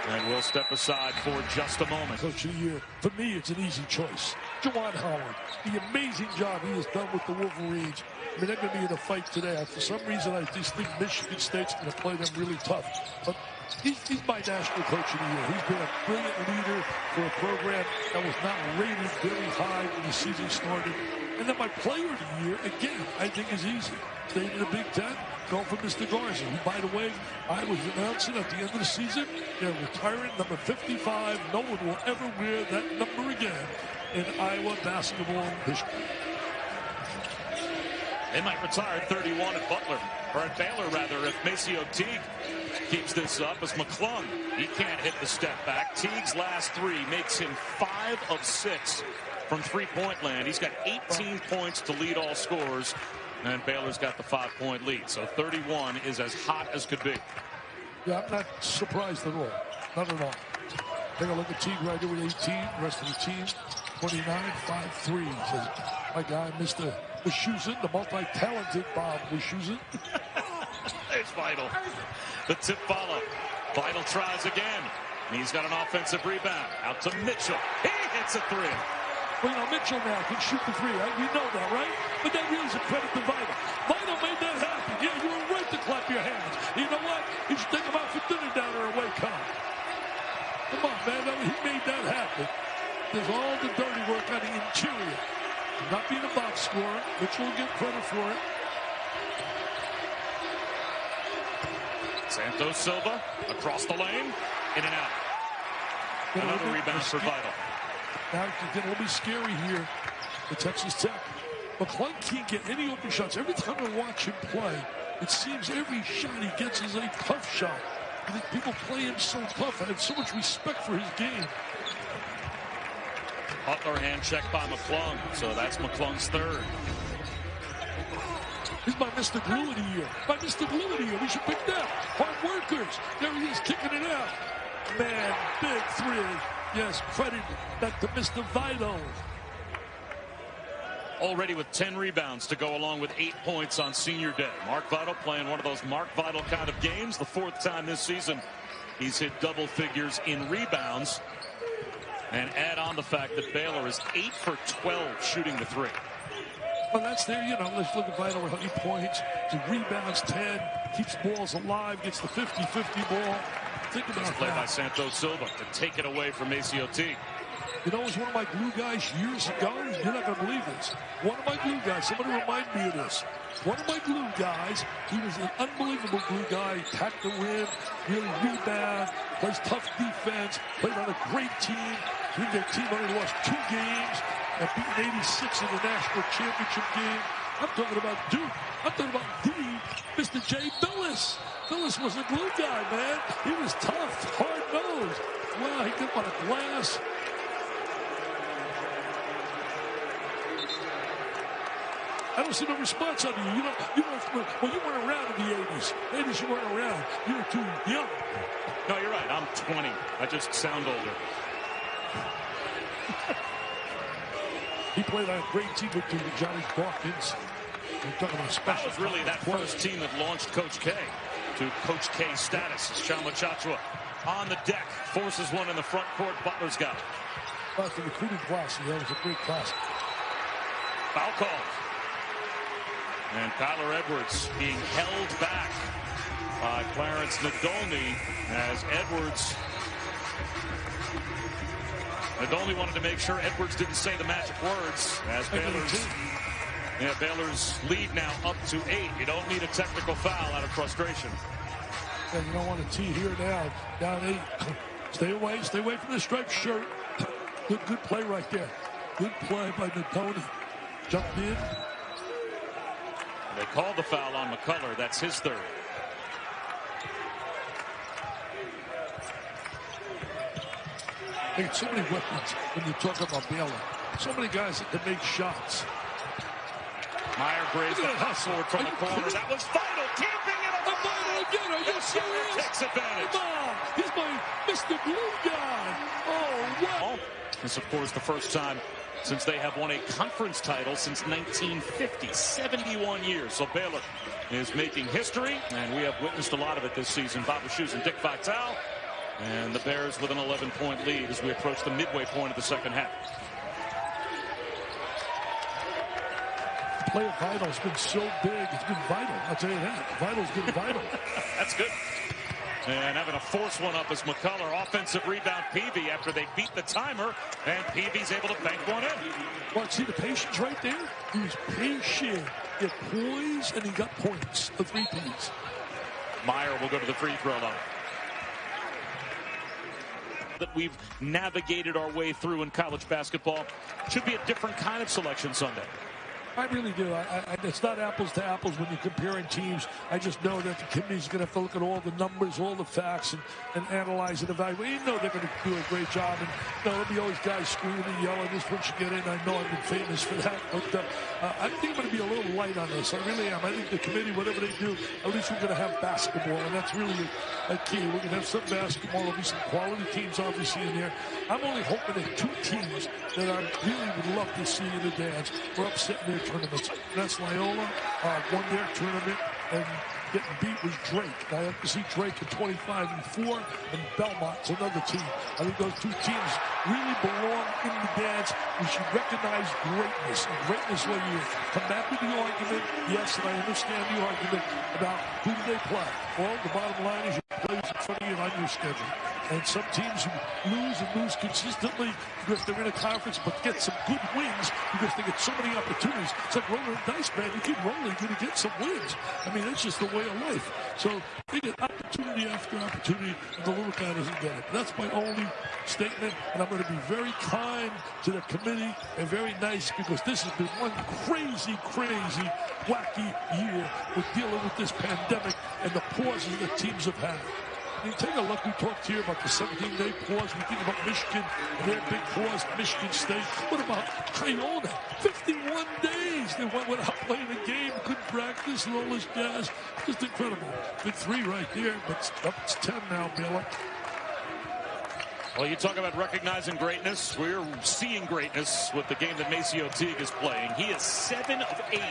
And we'll step aside for just a moment. Coach of the year, for me, it's an easy choice. Juwan Howard, the amazing job he has done with the Wolverines. I mean, they're going to be in a fight today. For some reason, I just think Michigan State's going to play them really tough. But he's my national coach of the year. He's been a brilliant leader for a program that was not rated very high when the season started. And then my player of the year, again, I think is easy. Staying in the Big Ten, going for Mr. Garza, who, by the way, I was announcing at the end of the season, they're retiring number 55. No one will ever wear that number again in Iowa basketball history. They might retire 31 at Butler, or at Baylor, rather, if MaCio Teague keeps this up. As McClung, he can't hit the step back. Teague's last 3 makes him 5 of 6 from three-point land. He's got 18 points to lead all scorers, and Baylor's got the 5-point lead. So 31 is as hot as could be. Yeah, I'm not surprised at all. Not at all. Take a look at Teague right here with 18. The rest of the team, 29, 5 threes. My guy, Mr. Wischusen, the multi-talented Bob Wischusen. There's Vital. The tip follow. Vital tries again. He's got an offensive rebound. Out to Mitchell. He hits a 3. Well, you know, Mitchell now can shoot the 3. Right? We know that, right? But that really is a credit to Vital. Vital made that happen. Yeah, you were right to clap your hands. You know what? You should take him out for dinner down there at Waycom. Come on, man. He made that happen. There's all the dirty work on the interior. Not being a box scorer. Mitchell will get credit for it. Santos Silva across the lane. In and out. Another rebound for Vital. Now it's getting a little bit scary here for Texas Tech. McClung can't get any open shots. Every time I watch him play, it seems every shot he gets is a tough shot. I think people play him so tough. I have so much respect for his game. Butler hand checked by McClung, so that's McClung's third. He's my Mr. Glue of the year. My Mr. Glue of the year. We should pick that. Hard workers. There he is, kicking it out. Man, big three. Yes, credit that to Mr. Vital. Already with 10 rebounds to go along with 8 points on senior day. Mark Vital playing one of those Mark Vital kind of games. The 4th time this season he's hit double figures in rebounds. And add on the fact that Baylor is 8 for 12 shooting the three. Well, that's there, you know, let's look at Vital with 8 points. He rebounds 10, keeps balls alive, gets the 50-50 ball. Think about that. Play by Santos Silva to take it away from MaCio Teague. You know, it was one of my glue guys years ago. You're not going to believe this. One of my glue guys, somebody remind me of this. One of my glue guys, he was an unbelievable glue guy. Attacked the rim, really rebound, plays tough defense, played on a great team. Their team only lost 2 games and beat 86 in the national championship game. I'm talking about Duke. I'm talking about Mr. J. Billis. Billis was a glue guy, man. He was tough, hard-nosed. Wow, he got on a glass. I don't see no response out of you. Well, you weren't around in the 80s. 80s, you weren't around. You were too young. No, you're right. I'm 20. I just sound older. He played on a great team with Johnny Dawkins. That was really that first team that launched Coach K to Coach K status. As Chama Chachua on the deck, forces one in the front court. Butler's got it. That's the recruiting class. That was a great class. Foul call. And Tyler Edwards being held back by Clarence Nadolny as Nadolny wanted to make sure Edwards didn't say the magic words as Baylor's lead now up to 8. You don't need a technical foul out of frustration. And you don't want to tee here now, down 8. Stay away from the striped shirt. Good play right there. Good play by Nadolny. Jumped in. They called the foul on McCullough. That's his third. They got so many weapons when you talk about Baylor. So many guys that can make shots. Meyer grazed the hustle from the corner. That was Vital camping in a Vital again. Are you serious? Takes advantage. Come on. He's my Mr. Blue guy. Oh, wow. This, of course, the first time since they have won a conference title since 1950, 71 years. So Baylor is making history, and we have witnessed a lot of it this season. Baba Shoes and Dick Vitale, and the Bears with an 11-point lead as we approach the midway point of the second half. The play of Vital has been so big. It's been vital. I'll tell you that. Vital's been vital. That's good. And having to force one up is McCullough. Offensive rebound, Peavy, after they beat the timer. And Peavy's able to bank one in. Well, see the patience right there? He was patient. He had poise, and he got points. The 3 Ps. Meyer will go to the free throw line. That we've navigated our way through in college basketball. Should be a different kind of selection Sunday. I really do. It's not apples to apples when you're comparing teams. I just know that the committee's going to have to look at all the numbers, all the facts, and analyze and evaluate. You know they're going to do a great job. And there'll be always guys screaming and yelling. This one should get in. I know I've been famous for that. But I think I'm going to be a little light on this. I really am. I think the committee, whatever they do, at least we're going to have basketball. And that's really a key. We're going to have some basketball. There'll be some quality teams, obviously, in there. I'm only hoping that 2 teams that I really would love to see in the dance were upsetting their tournaments. That's Loyola, won their tournament, and getting beat was Drake. I have to see Drake at 25-4, and Belmont's another team. I think those 2 teams really belong in the dance. We should recognize greatness. And greatness, when you come back with the argument, yes, and I understand the argument about who do they play. Well, the bottom line is you play in front of you on your schedule. And some teams lose consistently because they're in a conference, but get some good wins because they get so many opportunities. It's like rolling a dice, man. You keep rolling, you're going to get some wins. I mean, that's just the way of life. So they get opportunity after opportunity, and the little guy doesn't get it. That's my only statement, and I'm going to be very kind to the committee and very nice because this has been one crazy, wacky year with dealing with this pandemic and the pauses that teams have had. I mean, take a look. We talked here about the 17-day pause. We think about Michigan and their big pause, Michigan State. What about Iona? 51 days they went without playing a game, couldn't practice, and all this jazz. Just incredible. Big three right there, but it's 10 now, Baylor. Well, you talk about recognizing greatness. We're seeing greatness with the game that MaCio Teague is playing. He is 7 of 8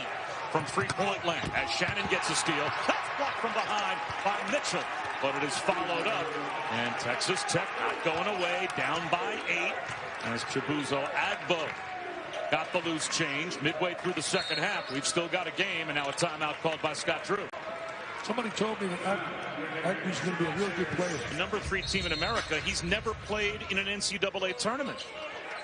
from three-point land as Shannon gets a steal. That's blocked from behind by Mitchell, but it is followed up. And Texas Tech not going away, down by 8 as Chibuzo Agbo got the loose change midway through the second half. We've still got a game, and now a timeout called by Scott Drew. Somebody told me that Agbo's going to be a real good player. The number 3 team in America. He's never played in an NCAA tournament.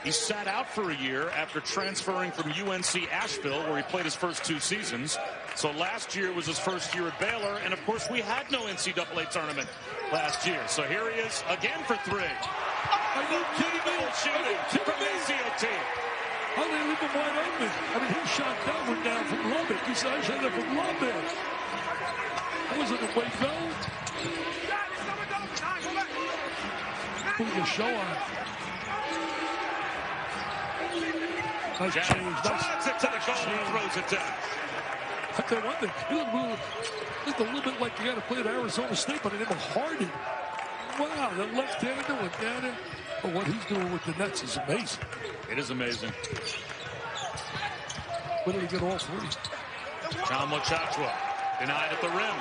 He sat out for a year after transferring from UNC Asheville, where he played his first 2 seasons. So last year was his first year at Baylor, and of course we had no NCAA tournament last year. So here he is again for 3. Are you kidding me? Shooting from MaCio Teague. How they leave him wide open? I mean, he shot that one down from Lubbock. He said, I shot that from Lubbock. That was in the Waco. Putting a show on. Nice change. Drives it to the goal and throws it down. I tell you one thing, he looked a little bit like the guy that played at Arizona State, but it didn't Hardy. Wow, that left-hander went down there. But what he's doing with the Nets is amazing. It is amazing. Where did he get all 3? Chachua denied at the rim.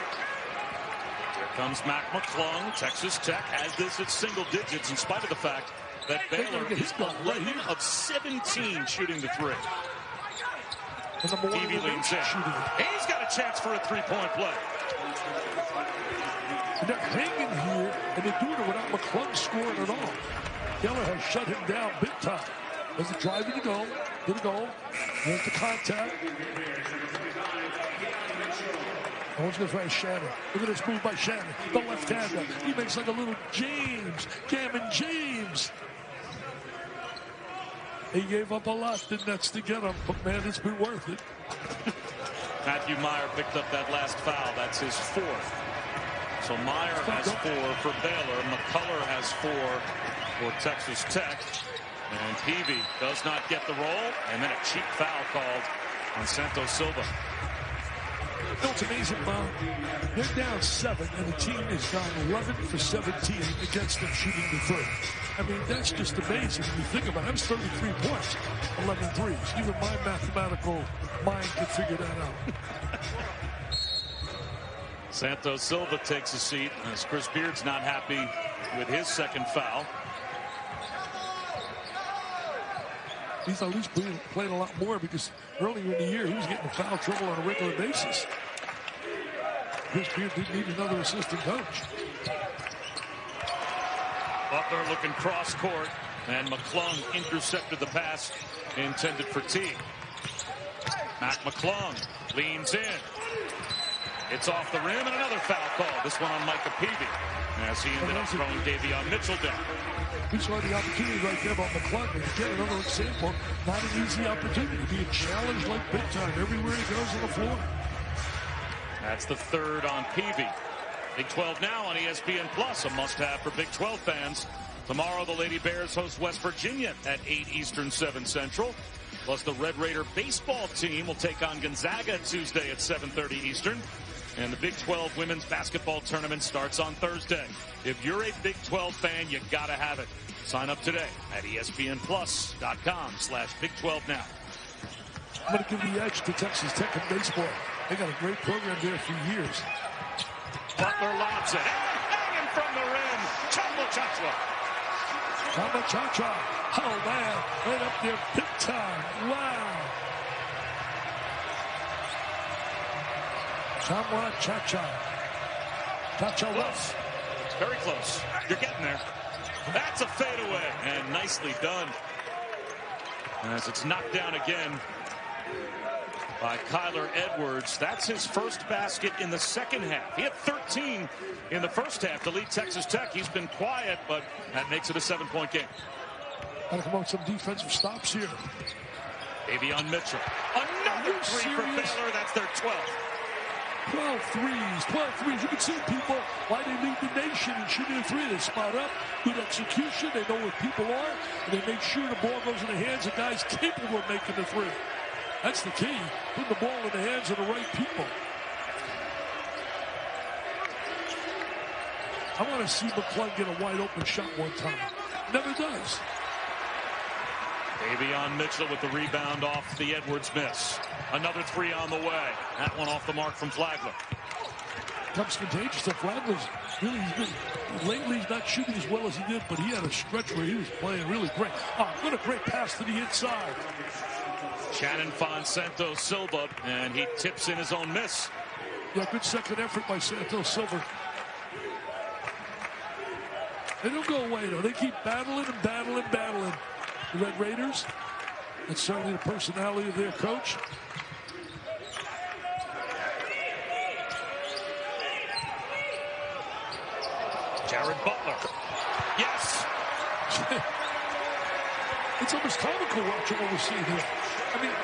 Here comes Mac McClung. Texas Tech has this at single digits in spite of the fact that Baylor is 11 of 17 shooting the 3. Peavy leans in. He's got a chance for a 3-point play. And they're hanging here, and they're doing it without McClung scoring at all. Baylor has shut him down big time. There's a driving to go. Good to go. There's the contact. No one's going to try Shannon. Look at this move by Shannon. The left-hander. He makes like a little James. Gammon James. He gave up a lot, the Nets, to get him. But, man, it's been worth it. Matthew Meyer picked up that last foul. That's his 4th. So Meyer has 4 for Baylor. McCullough has 4 for Texas Tech. And Peavy does not get the roll. And then a cheap foul called on Santos Silva. You know, it's amazing, Bob. They're down 7, and the team is down 11 for 17 against them shooting the 3. I mean, that's just amazing when you think about it. That was 33 points, 11 threes. Even my mathematical mind could figure that out. Santos Silva takes a seat as Chris Beard's not happy with his second foul. He's at least playing a lot more because earlier in the year he was getting foul trouble on a regular basis. Chris Beard didn't need another assistant coach. Butler looking cross court, and McClung intercepted the pass intended for Teague. Mac McClung leans in. It's off the rim, and another foul call. This one on Micah Peavy as he ended up throwing Davion Mitchell down. We saw the opportunity right there about McClung. And again, another example, not an easy opportunity. Being challenged like big time everywhere he goes on the floor. That's the 3rd on Peavy. Big 12 now on ESPN Plus, a must-have for Big 12 fans. Tomorrow, the Lady Bears host West Virginia at 8 Eastern, 7 Central. Plus, the Red Raider baseball team will take on Gonzaga Tuesday at 7:30 Eastern. And the Big 12 women's basketball tournament starts on Thursday. If you're a Big 12 fan, you gotta have it. Sign up today at ESPNplus.com/Big12 now. I'm going to give the edge to Texas Tech in baseball. They got a great program there for years. Butler lobs it. Hanging from the rim. Chachua. Oh, man. Right up there big time. Wow. Cha-cha West. Very close. You're getting there. That's a fadeaway, and nicely done. As it's knocked down again by Kyler Edwards. That's his first basket in the second half. He had 13 in the first half to lead Texas Tech. He's been quiet, but that makes it a 7-point game. Gotta come up with some defensive stops here. Davion Mitchell. Another 3 for Baylor. That's their 12th. 12 threes. You can see people, why they lead the nation in shooting a three. They spot up, good execution. They know where people are, and they make sure the ball goes in the hands of guys capable of making the three. That's the key, putting the ball in the hands of the right people. I want to see McClung get a wide open shot one time. Never does. Davion Mitchell with the rebound off the Edwards miss. Another three on the way. That one off the mark from Flagler. Comes contagious. The Flagler's really good. Lately, he's not shooting as well as he did, but he had a stretch where he was playing really great. Oh, what a great pass to the inside. Shannon finds Santos Silva, and he tips in his own miss. Yeah, good second effort by Santos Silva. They don't go away, though. They keep battling and battling and battling. The Red Raiders, that's certainly the personality of their coach. Jared Butler. Yes. It's almost comical watching what we're seeing here. I mean,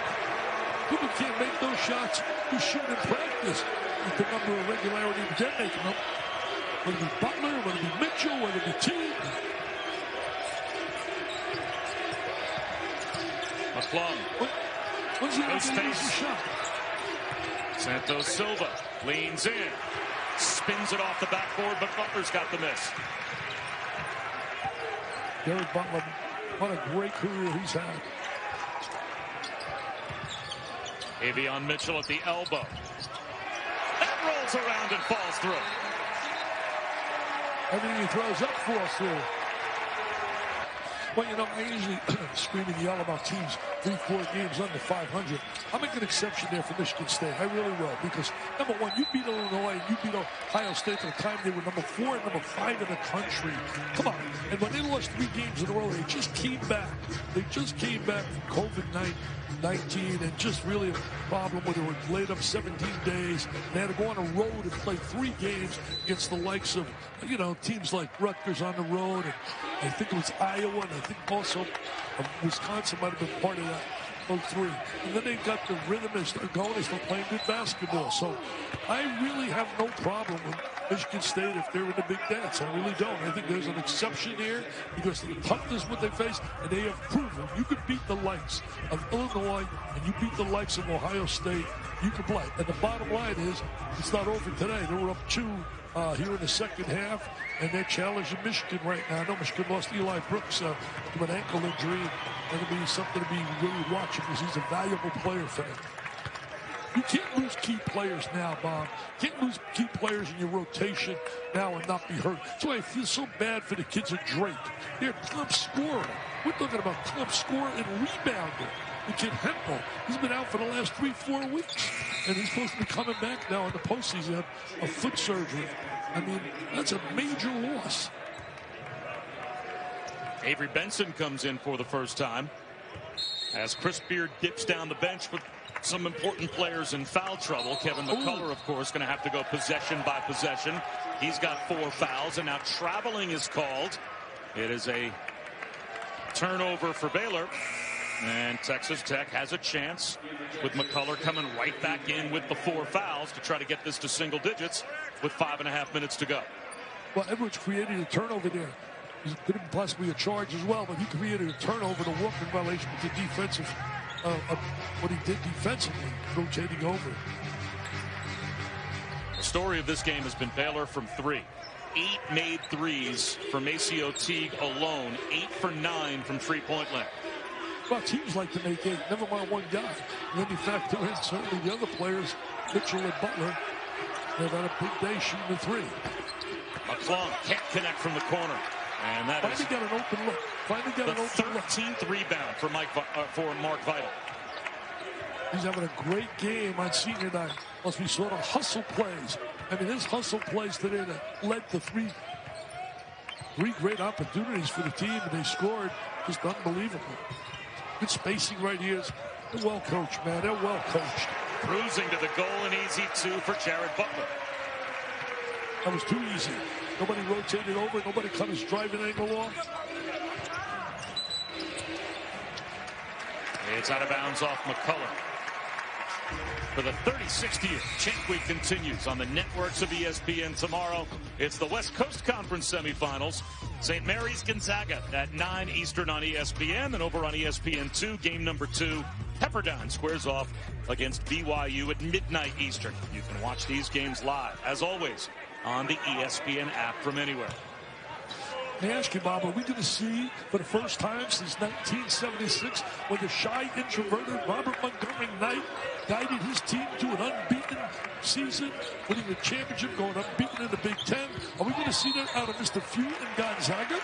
people can't make those shots who shoot in practice with the number of regularity they're making them. Whether it be Butler, whether it be Mitchell, whether it be Teague. McClung. When's he going to use the shot? Santos Silva leans in, spins it off the backboard, but Butler's got the miss. Jared Butler, what a great career he's had. Davion Mitchell at the elbow. That rolls around and falls through. Everything he throws up falls through. Well, you know, I usually scream and yell about teams 3-4 games under 500. I'll make an exception there for Michigan State. I really will, because number one, you beat Illinois and you beat Ohio State at the time they were number 4 and number 5 in the country. Come on. And when they lost 3 games in a row, they just came back. They just came back from COVID-19 and just really a problem where they were laid up 17 days. They had to go on a road and play 3 games against the likes of, you know, teams like Rutgers on the road, and I think it was Iowa, and I think also Wisconsin might have been part of that. 3. And then they got the rhythm and started going. They start playing good basketball. So I really have no problem with Michigan State if they're in the big dance. I really don't. I think there's an exception here because of the toughness what they face, and they have proven you could beat the likes of Illinois and you beat the likes of Ohio State. You can play. And the bottom line is, it's not over today. They were up 2 here in the second half, and they're challenging Michigan right now. I know Michigan lost Eli Brooks to an ankle injury. That'll be something to be really watching because he's a valuable player for them. You can't lose key players now, Bob. You can't lose key players in your rotation now and not be hurt. That's why I feel so bad for the kids at Drake. They're a club scorer. We're talking about club scorer and rebounder. The kid Hempel, he's been out for the last 3-4 weeks, and he's supposed to be coming back now in the postseason. He had a foot surgery. I mean, that's a major loss. Avery Benson comes in for the first time as Chris Beard dips down the bench with some important players in foul trouble. Kevin McCullough, of course, going to have to go possession by possession. He's got 4 fouls, and now traveling is called. It is a turnover for Baylor. And Texas Tech has a chance with McCullough coming right back in with the 4 fouls to try to get this to single digits with 5.5 minutes to go. Well, Edwards created a turnover there. It could have been possibly a charge as well, but he created a turnover to work in violation with the defensive, what he did defensively, rotating over. The story of this game has been Baylor from 3. 8 made threes for MaCio Teague alone. 8 for 9 from three-point land. Well, teams like to make 8, never mind one guy. And then you factor in certainly the other players, Mitchell and Butler. They've had a big day shooting the 3. McClung can't connect from the corner. And that finally got an open look. Finally got an open look. 13th rebound for Mark Vital. He's having a great game on senior night. Must be sort of hustle plays. I mean, his hustle plays today that led to 3 great opportunities for the team, and they scored. Just unbelievable. Good spacing right here. They're well coached, man. They're well coached. Cruising to the goal, and easy 2 for Jared Butler. That was too easy. Nobody rotated over. Nobody cut his driving angle off. It's out of bounds off McCullough. for the 36th year. Chink Week continues on the networks of ESPN tomorrow. It's the West Coast Conference semifinals. St. Mary's Gonzaga at 9 Eastern on ESPN, and over on ESPN2, game number 2. Pepperdine squares off against BYU at midnight Eastern. You can watch these games live, as always, on the ESPN app from anywhere. May I ask you, Bob, are we going to see for the first time since 1976 when the shy, introverted Robert Montgomery Knight guided his team to an unbeaten season, winning the championship, going unbeaten in the Big Ten? Are we going to see that out of Mr. Few and Gonzaga?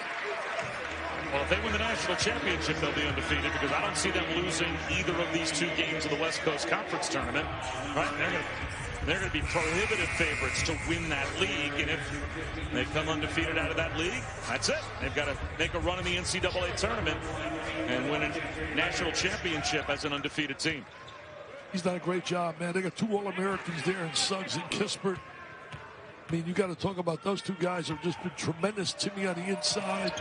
Well, if they win the national championship, they'll be undefeated, because I don't see them losing either of these 2 games of the West Coast Conference tournament. Right? They're going to be prohibitive favorites to win that league, and if they come undefeated out of that league, that's it. They've got to make a run in the NCAA tournament and win a national championship as an undefeated team. He's done a great job, man. They got 2 All-Americans there in Suggs and Kispert. I mean, you got to talk about those 2 guys who have just been tremendous. Timmy on the inside,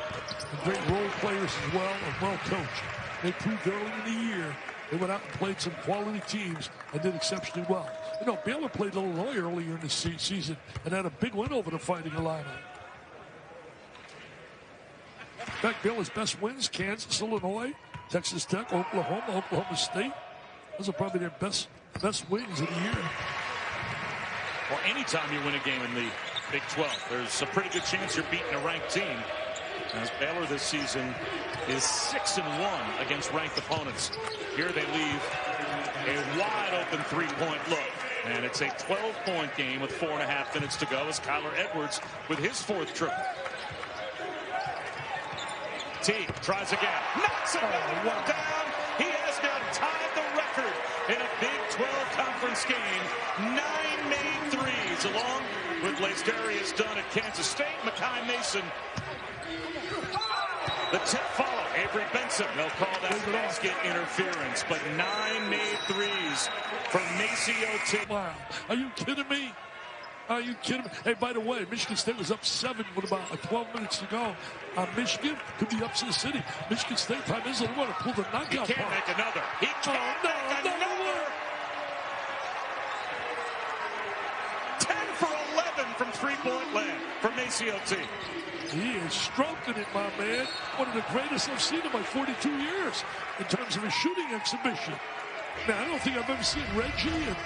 and great role players as well, and well coached. They proved early in the year they went out and played some quality teams and did exceptionally well. You know, Baylor played Illinois earlier in the season and had a big win over the Fighting Illini. In fact, Baylor's best wins: Kansas, Illinois, Texas Tech, Oklahoma, Oklahoma State. Those are probably their best wins of the year. Well, anytime you win a game in the Big 12, there's a pretty good chance you're beating a ranked team. As Baylor this season is 6-1 against ranked opponents. Here they leave a wide-open 3-point look. And it's a 12-point game with 4.5 minutes to go as Kyler Edwards with his 4th triple. Teague tries again. Knocks another one down. He has now tied the record in a Big 12 conference game. 9 made threes, along with Lasdarius Dunn at Kansas State. Makai Mason. The tip follow. Avery Benson. They'll call that basket interference. But 9 made threes for MaCio Teague. Wow. Are you kidding me? Are you kidding me? Hey, by the way, Michigan State was up 7 with about 12 minutes to go. Michigan could be up to the city. Michigan State time is they want to pull the knockout. He can't make another. He can't make another. 10 for 11 from 3-point land for MaCio Teague. He is stroking it, my man. One of the greatest I've seen in my 42 years in terms of a shooting exhibition. Now, I don't think I've ever seen Reggie and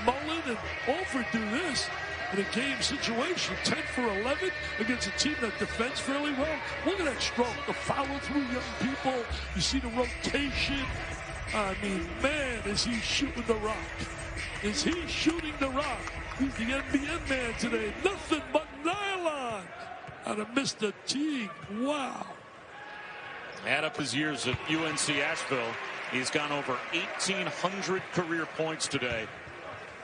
Mullen and Alford do this in a game situation. 10 for 11 against a team that defends fairly well. Look at that stroke, the follow through young people. You see the rotation. I mean, man, is he shooting the rock. Is he shooting the rock? He's the NBN man today. Nothing but nylon out of Mr. Teague. Wow. Add up his years at UNC Asheville. He's gone over 1,800 career points today.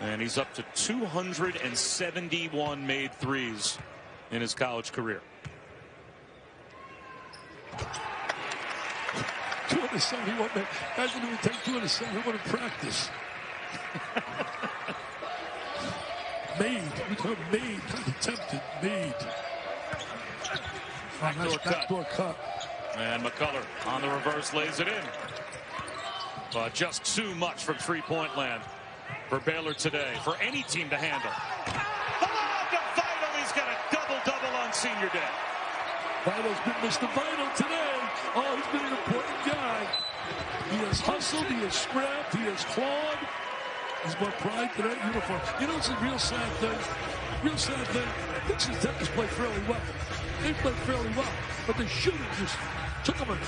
And he's up to 271 made threes in his college career. 271, man. Guys didn't even take 271 in practice. Made. We call it made. Not attempted. Made. Backdoor cut. And McCullough on the reverse lays it in. But just too much from 3-point land for Baylor today, for any team to handle. The lob to Vital. He's got a double-double on senior day. Vital's been Mr. Vital today. Oh, he's been an important guy. He has hustled, he has scrapped, he has clawed. He's brought pride to that uniform. You know, it's a real sad thing. Real sad thing. Texas Tech has played fairly well. They played fairly well. But the shooting just took them in.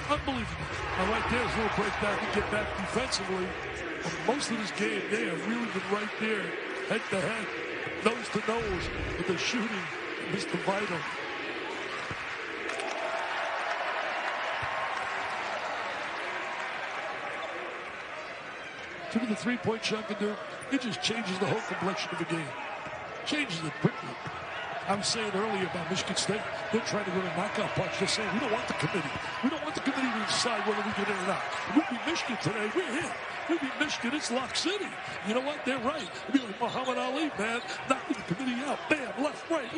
Unbelievable. Now, right there is a little break back and get back defensively. Most of this game, they have really been right there, head to head, nose to nose with the shooting, Mr. Vital. See what the 3-point shot can do? It just changes the whole complexion of the game. Changes it quickly. I was saying earlier about Michigan State, they're trying to go to knockout punch. They're saying, we don't want the committee. We don't want the committee to decide whether we get in or not. If we beat Michigan today, we're here. We beat Michigan. It's Lock City. You know what? They're right. It'd be like Muhammad Ali, man. Knocking the committee out. Bam. Left, right.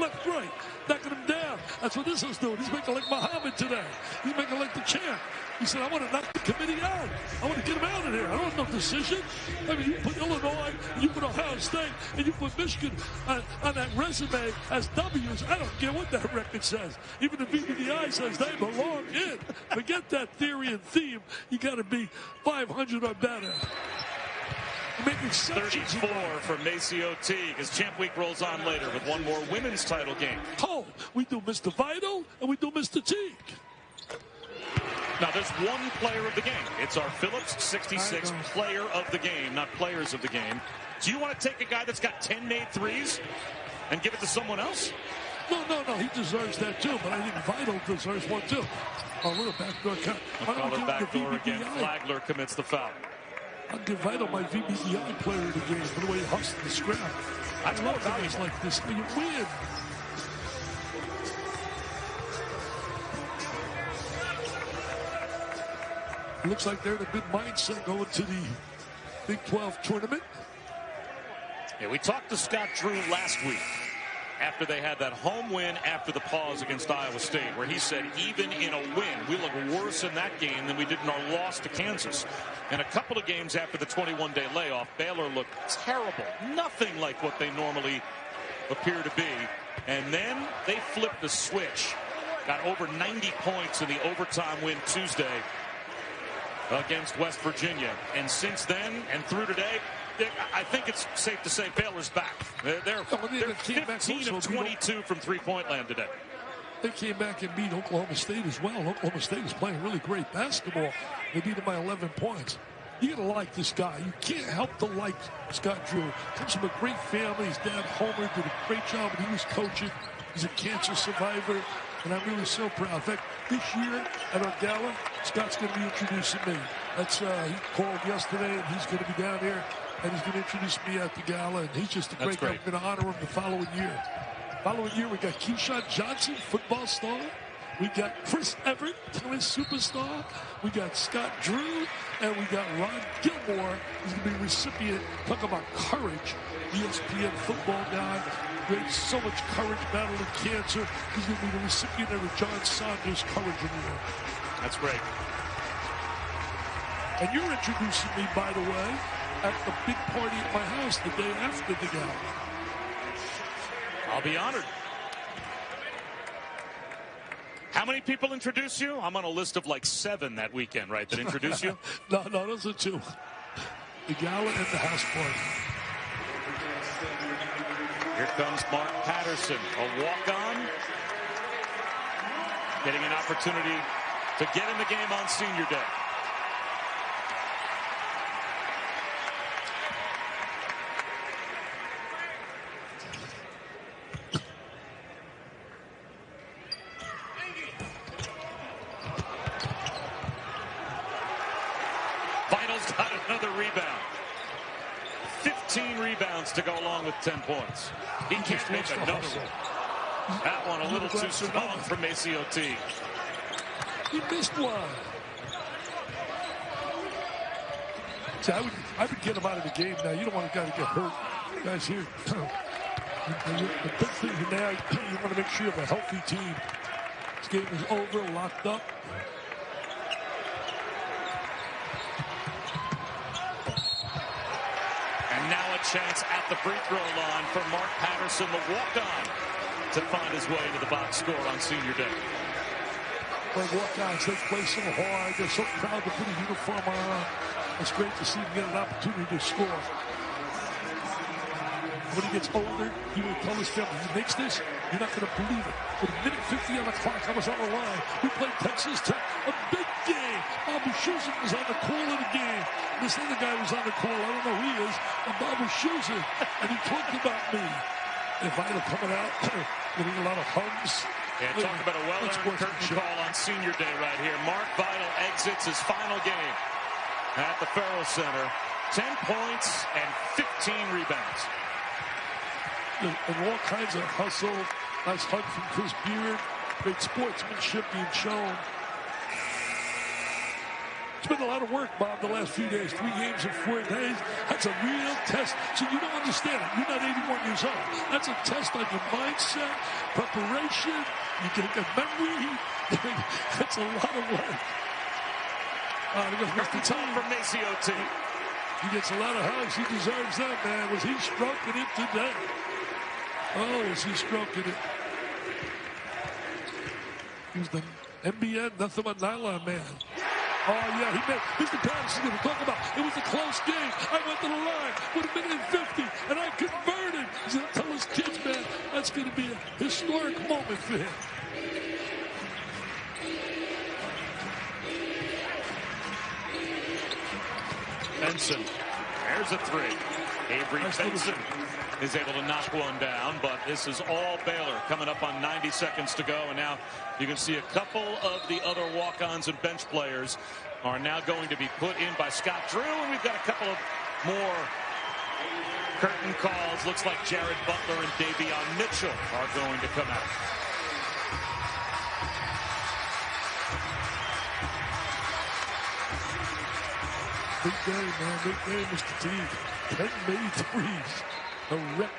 Knocking him down. That's what this is doing. He's making like Muhammad today. He's making like the champ. He said, I want to knock the committee out. I want to get him out of here. I don't want no decision. I mean, you put Illinois, you put Ohio State, and you put Michigan on that resume as W's. I don't care what that record says. Even the BBDI says they belong in. Forget that theory and theme. You got to be 500 or better. Make exceptions. 34 for MaCio Teague as Champ Week rolls on later with one more women's title game. Oh, we do Mr. Vital and we do Mr. Teague. Now, there's one player of the game. It's our Phillips 66 player of the game, not players of the game. Do you want to take a guy that's got 10 made threes and give it to someone else? No. He deserves that, too. But I think Vital deserves one, too. Oh, little backdoor cut. Call it backdoor again. Flagler commits the foul. I'll give Vital my VBDI player of the game for the way he hustled the scrap. I love guys like this. You win. Looks like they're in a good mindset going to the Big 12 tournament. Yeah, we talked to Scott Drew last week after they had that home win after the pause against Iowa State, where he said even in a win, we look worse in that game than we did in our loss to Kansas. And a couple of games after the 21-day layoff, Baylor looked terrible. Nothing like what they normally appear to be. And then they flipped the switch. Got over 90 points in the overtime win Tuesday against West Virginia. And since then and through today, I think it's safe to say Baylor's back. They're 15 of 22 from three-point land today. They came back and beat Oklahoma State as well. Oklahoma State is playing really great basketball. They beat them by 11 points. You gotta like this guy. You can't help to like Scott Drew. Comes from a great family. His dad, Homer, did a great job when he was coaching. He's a cancer survivor, and I'm really so proud. In fact, this year at our gala, Scott's going to be introducing me. That's he called yesterday, and he's going to be down here, and he's going to introduce me at the gala, and he's just a great guy. I'm going to honor him the following year. Following year, we got Keyshawn Johnson, football star. We got Chris Everett, tennis superstar. We got Scott Drew, and we got Ron Gilmore. He's going to be a recipient. Talk about courage. ESPN football guy. Great, so much courage battling cancer. He's going to be the recipient of the John Saunders Courage Award. That's great. And you're introducing me, by the way, at the big party at my house the day after the gala. I'll be honored. How many people introduce you? I'm on a list of like 7 that weekend, right, that introduce you? No, those are 2. The gala and the house party. Here comes Mark Patterson, a walk-on, getting an opportunity to get in the game on senior day. Vital's got another rebound. 15 rebounds to go along with 10 points. He can't make another one. That one a little too strong for MaCio Teague. He missed one. See, I would get him out of the game now. You don't want a guy to get hurt. Guys, here. The big thing now, you want to make sure you have a healthy team. This game is over, locked up. Now a chance at the free throw line for Mark Patterson, the walk-on, to find his way into the box score on senior day. Well, walk-ons, they play so hard. They're so proud to put a uniform on. It's great to see him get an opportunity to score. When he gets older, he will tell his family, he makes this, you're not going to believe it. With a minute 50 on the clock, I was on the line. We played Texas Tech, a big game. Bobby Schusen was on the call of the game. This other guy was on the call, I don't know who he is, but Bobby Schusen, and he talked about me. If I'd have coming out, getting a lot of hugs. Yeah, talk about a well-earned curtain call on senior day right here. Mark Vital exits his final game at the Ferrell Center. 10 points and 15 rebounds. And all kinds of hustle. Nice hug from Chris Beard. Great sportsmanship being shown. It's been a lot of work, Bob, the last few days. 3 games in 4 days. That's a real test. So you don't understand it. You're not 81 years old. That's a test on your mindset, preparation. You get a memory. That's a lot of work. Curtain time for MaCio Teague. He gets a lot of hugs. He deserves that, man. Was he stroking it today? Oh, was he stroking it? He was the NBN, nothing but nylon man. Oh, yeah, he made, Mr. Patterson's going to talk about, it was a close game. I went to the line with 1:50, and I converted. He's going to tell his kids, man, that's going to be a historic moment for him. Benson, there's a 3. Avery Benson is able to knock one down, but this is all Baylor coming up on 90 seconds to go. And now you can see a couple of the other walk-ons and bench players are now going to be put in by Scott Drew, and we've got a couple of more curtain calls. Looks like Jared Butler and Davion Mitchell are going to come out. Big day, man. Big day, Mr. Teague. 10 made threes. A wreck.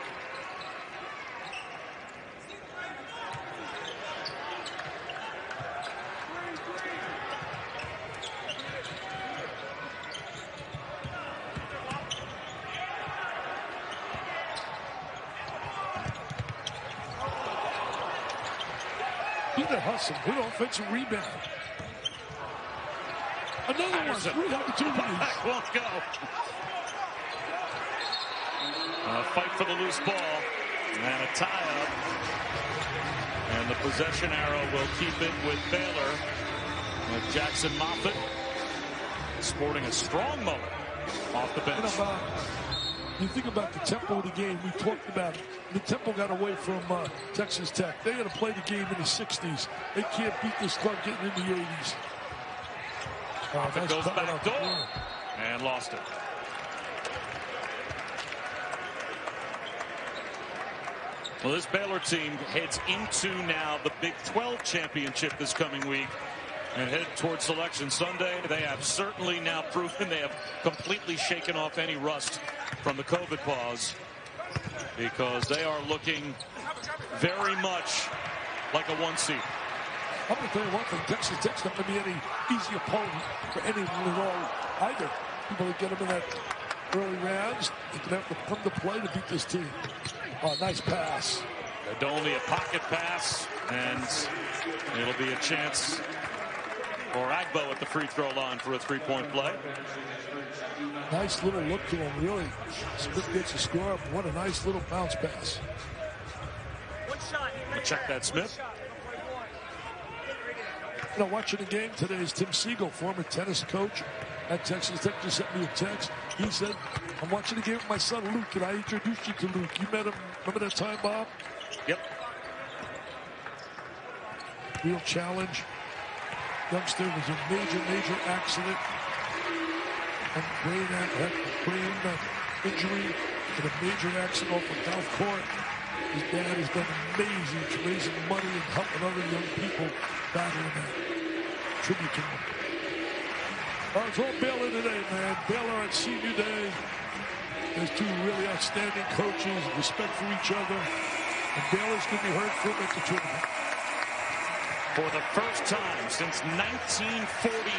Look at Hustle. Good offensive rebound. Another one. 3 opportunities. Won't go. A fight for the loose ball. And a tie-up. And the possession arrow will keep it with Baylor. With Jackson Moffitt sporting a strong moment off the bench. You think about the tempo of the game. We talked about it. The tempo got away from Texas Tech. They got to play the game in the 60s. They can't beat this club getting in the 80s. Moffitt goes back door and lost it. Well, this Baylor team heads into now the Big 12 championship this coming week and head towards Selection Sunday. They have certainly now proven they have completely shaken off any rust from the COVID pause, because they are looking very much like a 1 seed. I'm going to tell you one thing. Texas Tech's not going to be any easy opponent for anyone at all either. People that get them in that early rounds, they're going to have to come to play to beat this team. Oh, nice pass. Only a pocket pass, and it'll be a chance for Agbo at the free throw line for a 3-point play. Nice little look to him, really. Smith gets a score. What a nice little bounce pass. We'll check that, Smith. You know, watching the game today is Tim Siegel, former tennis coach at Texas Tech, just sent me a text. He said, I'm watching the game with my son Luke, and I introduced you to Luke. You met him, remember that time, Bob? Yep. Real challenge. Youngster was a major accident. And brain injury and a major accident off the golf court. His dad has done amazing, raising money and helping other young people battling that. Tribute to him. It's all Baylor today, man. Baylor on senior day. There's 2 really outstanding coaches, respect for each other. And Baylor's going to be heard from at the tournament. For the first time since 1948,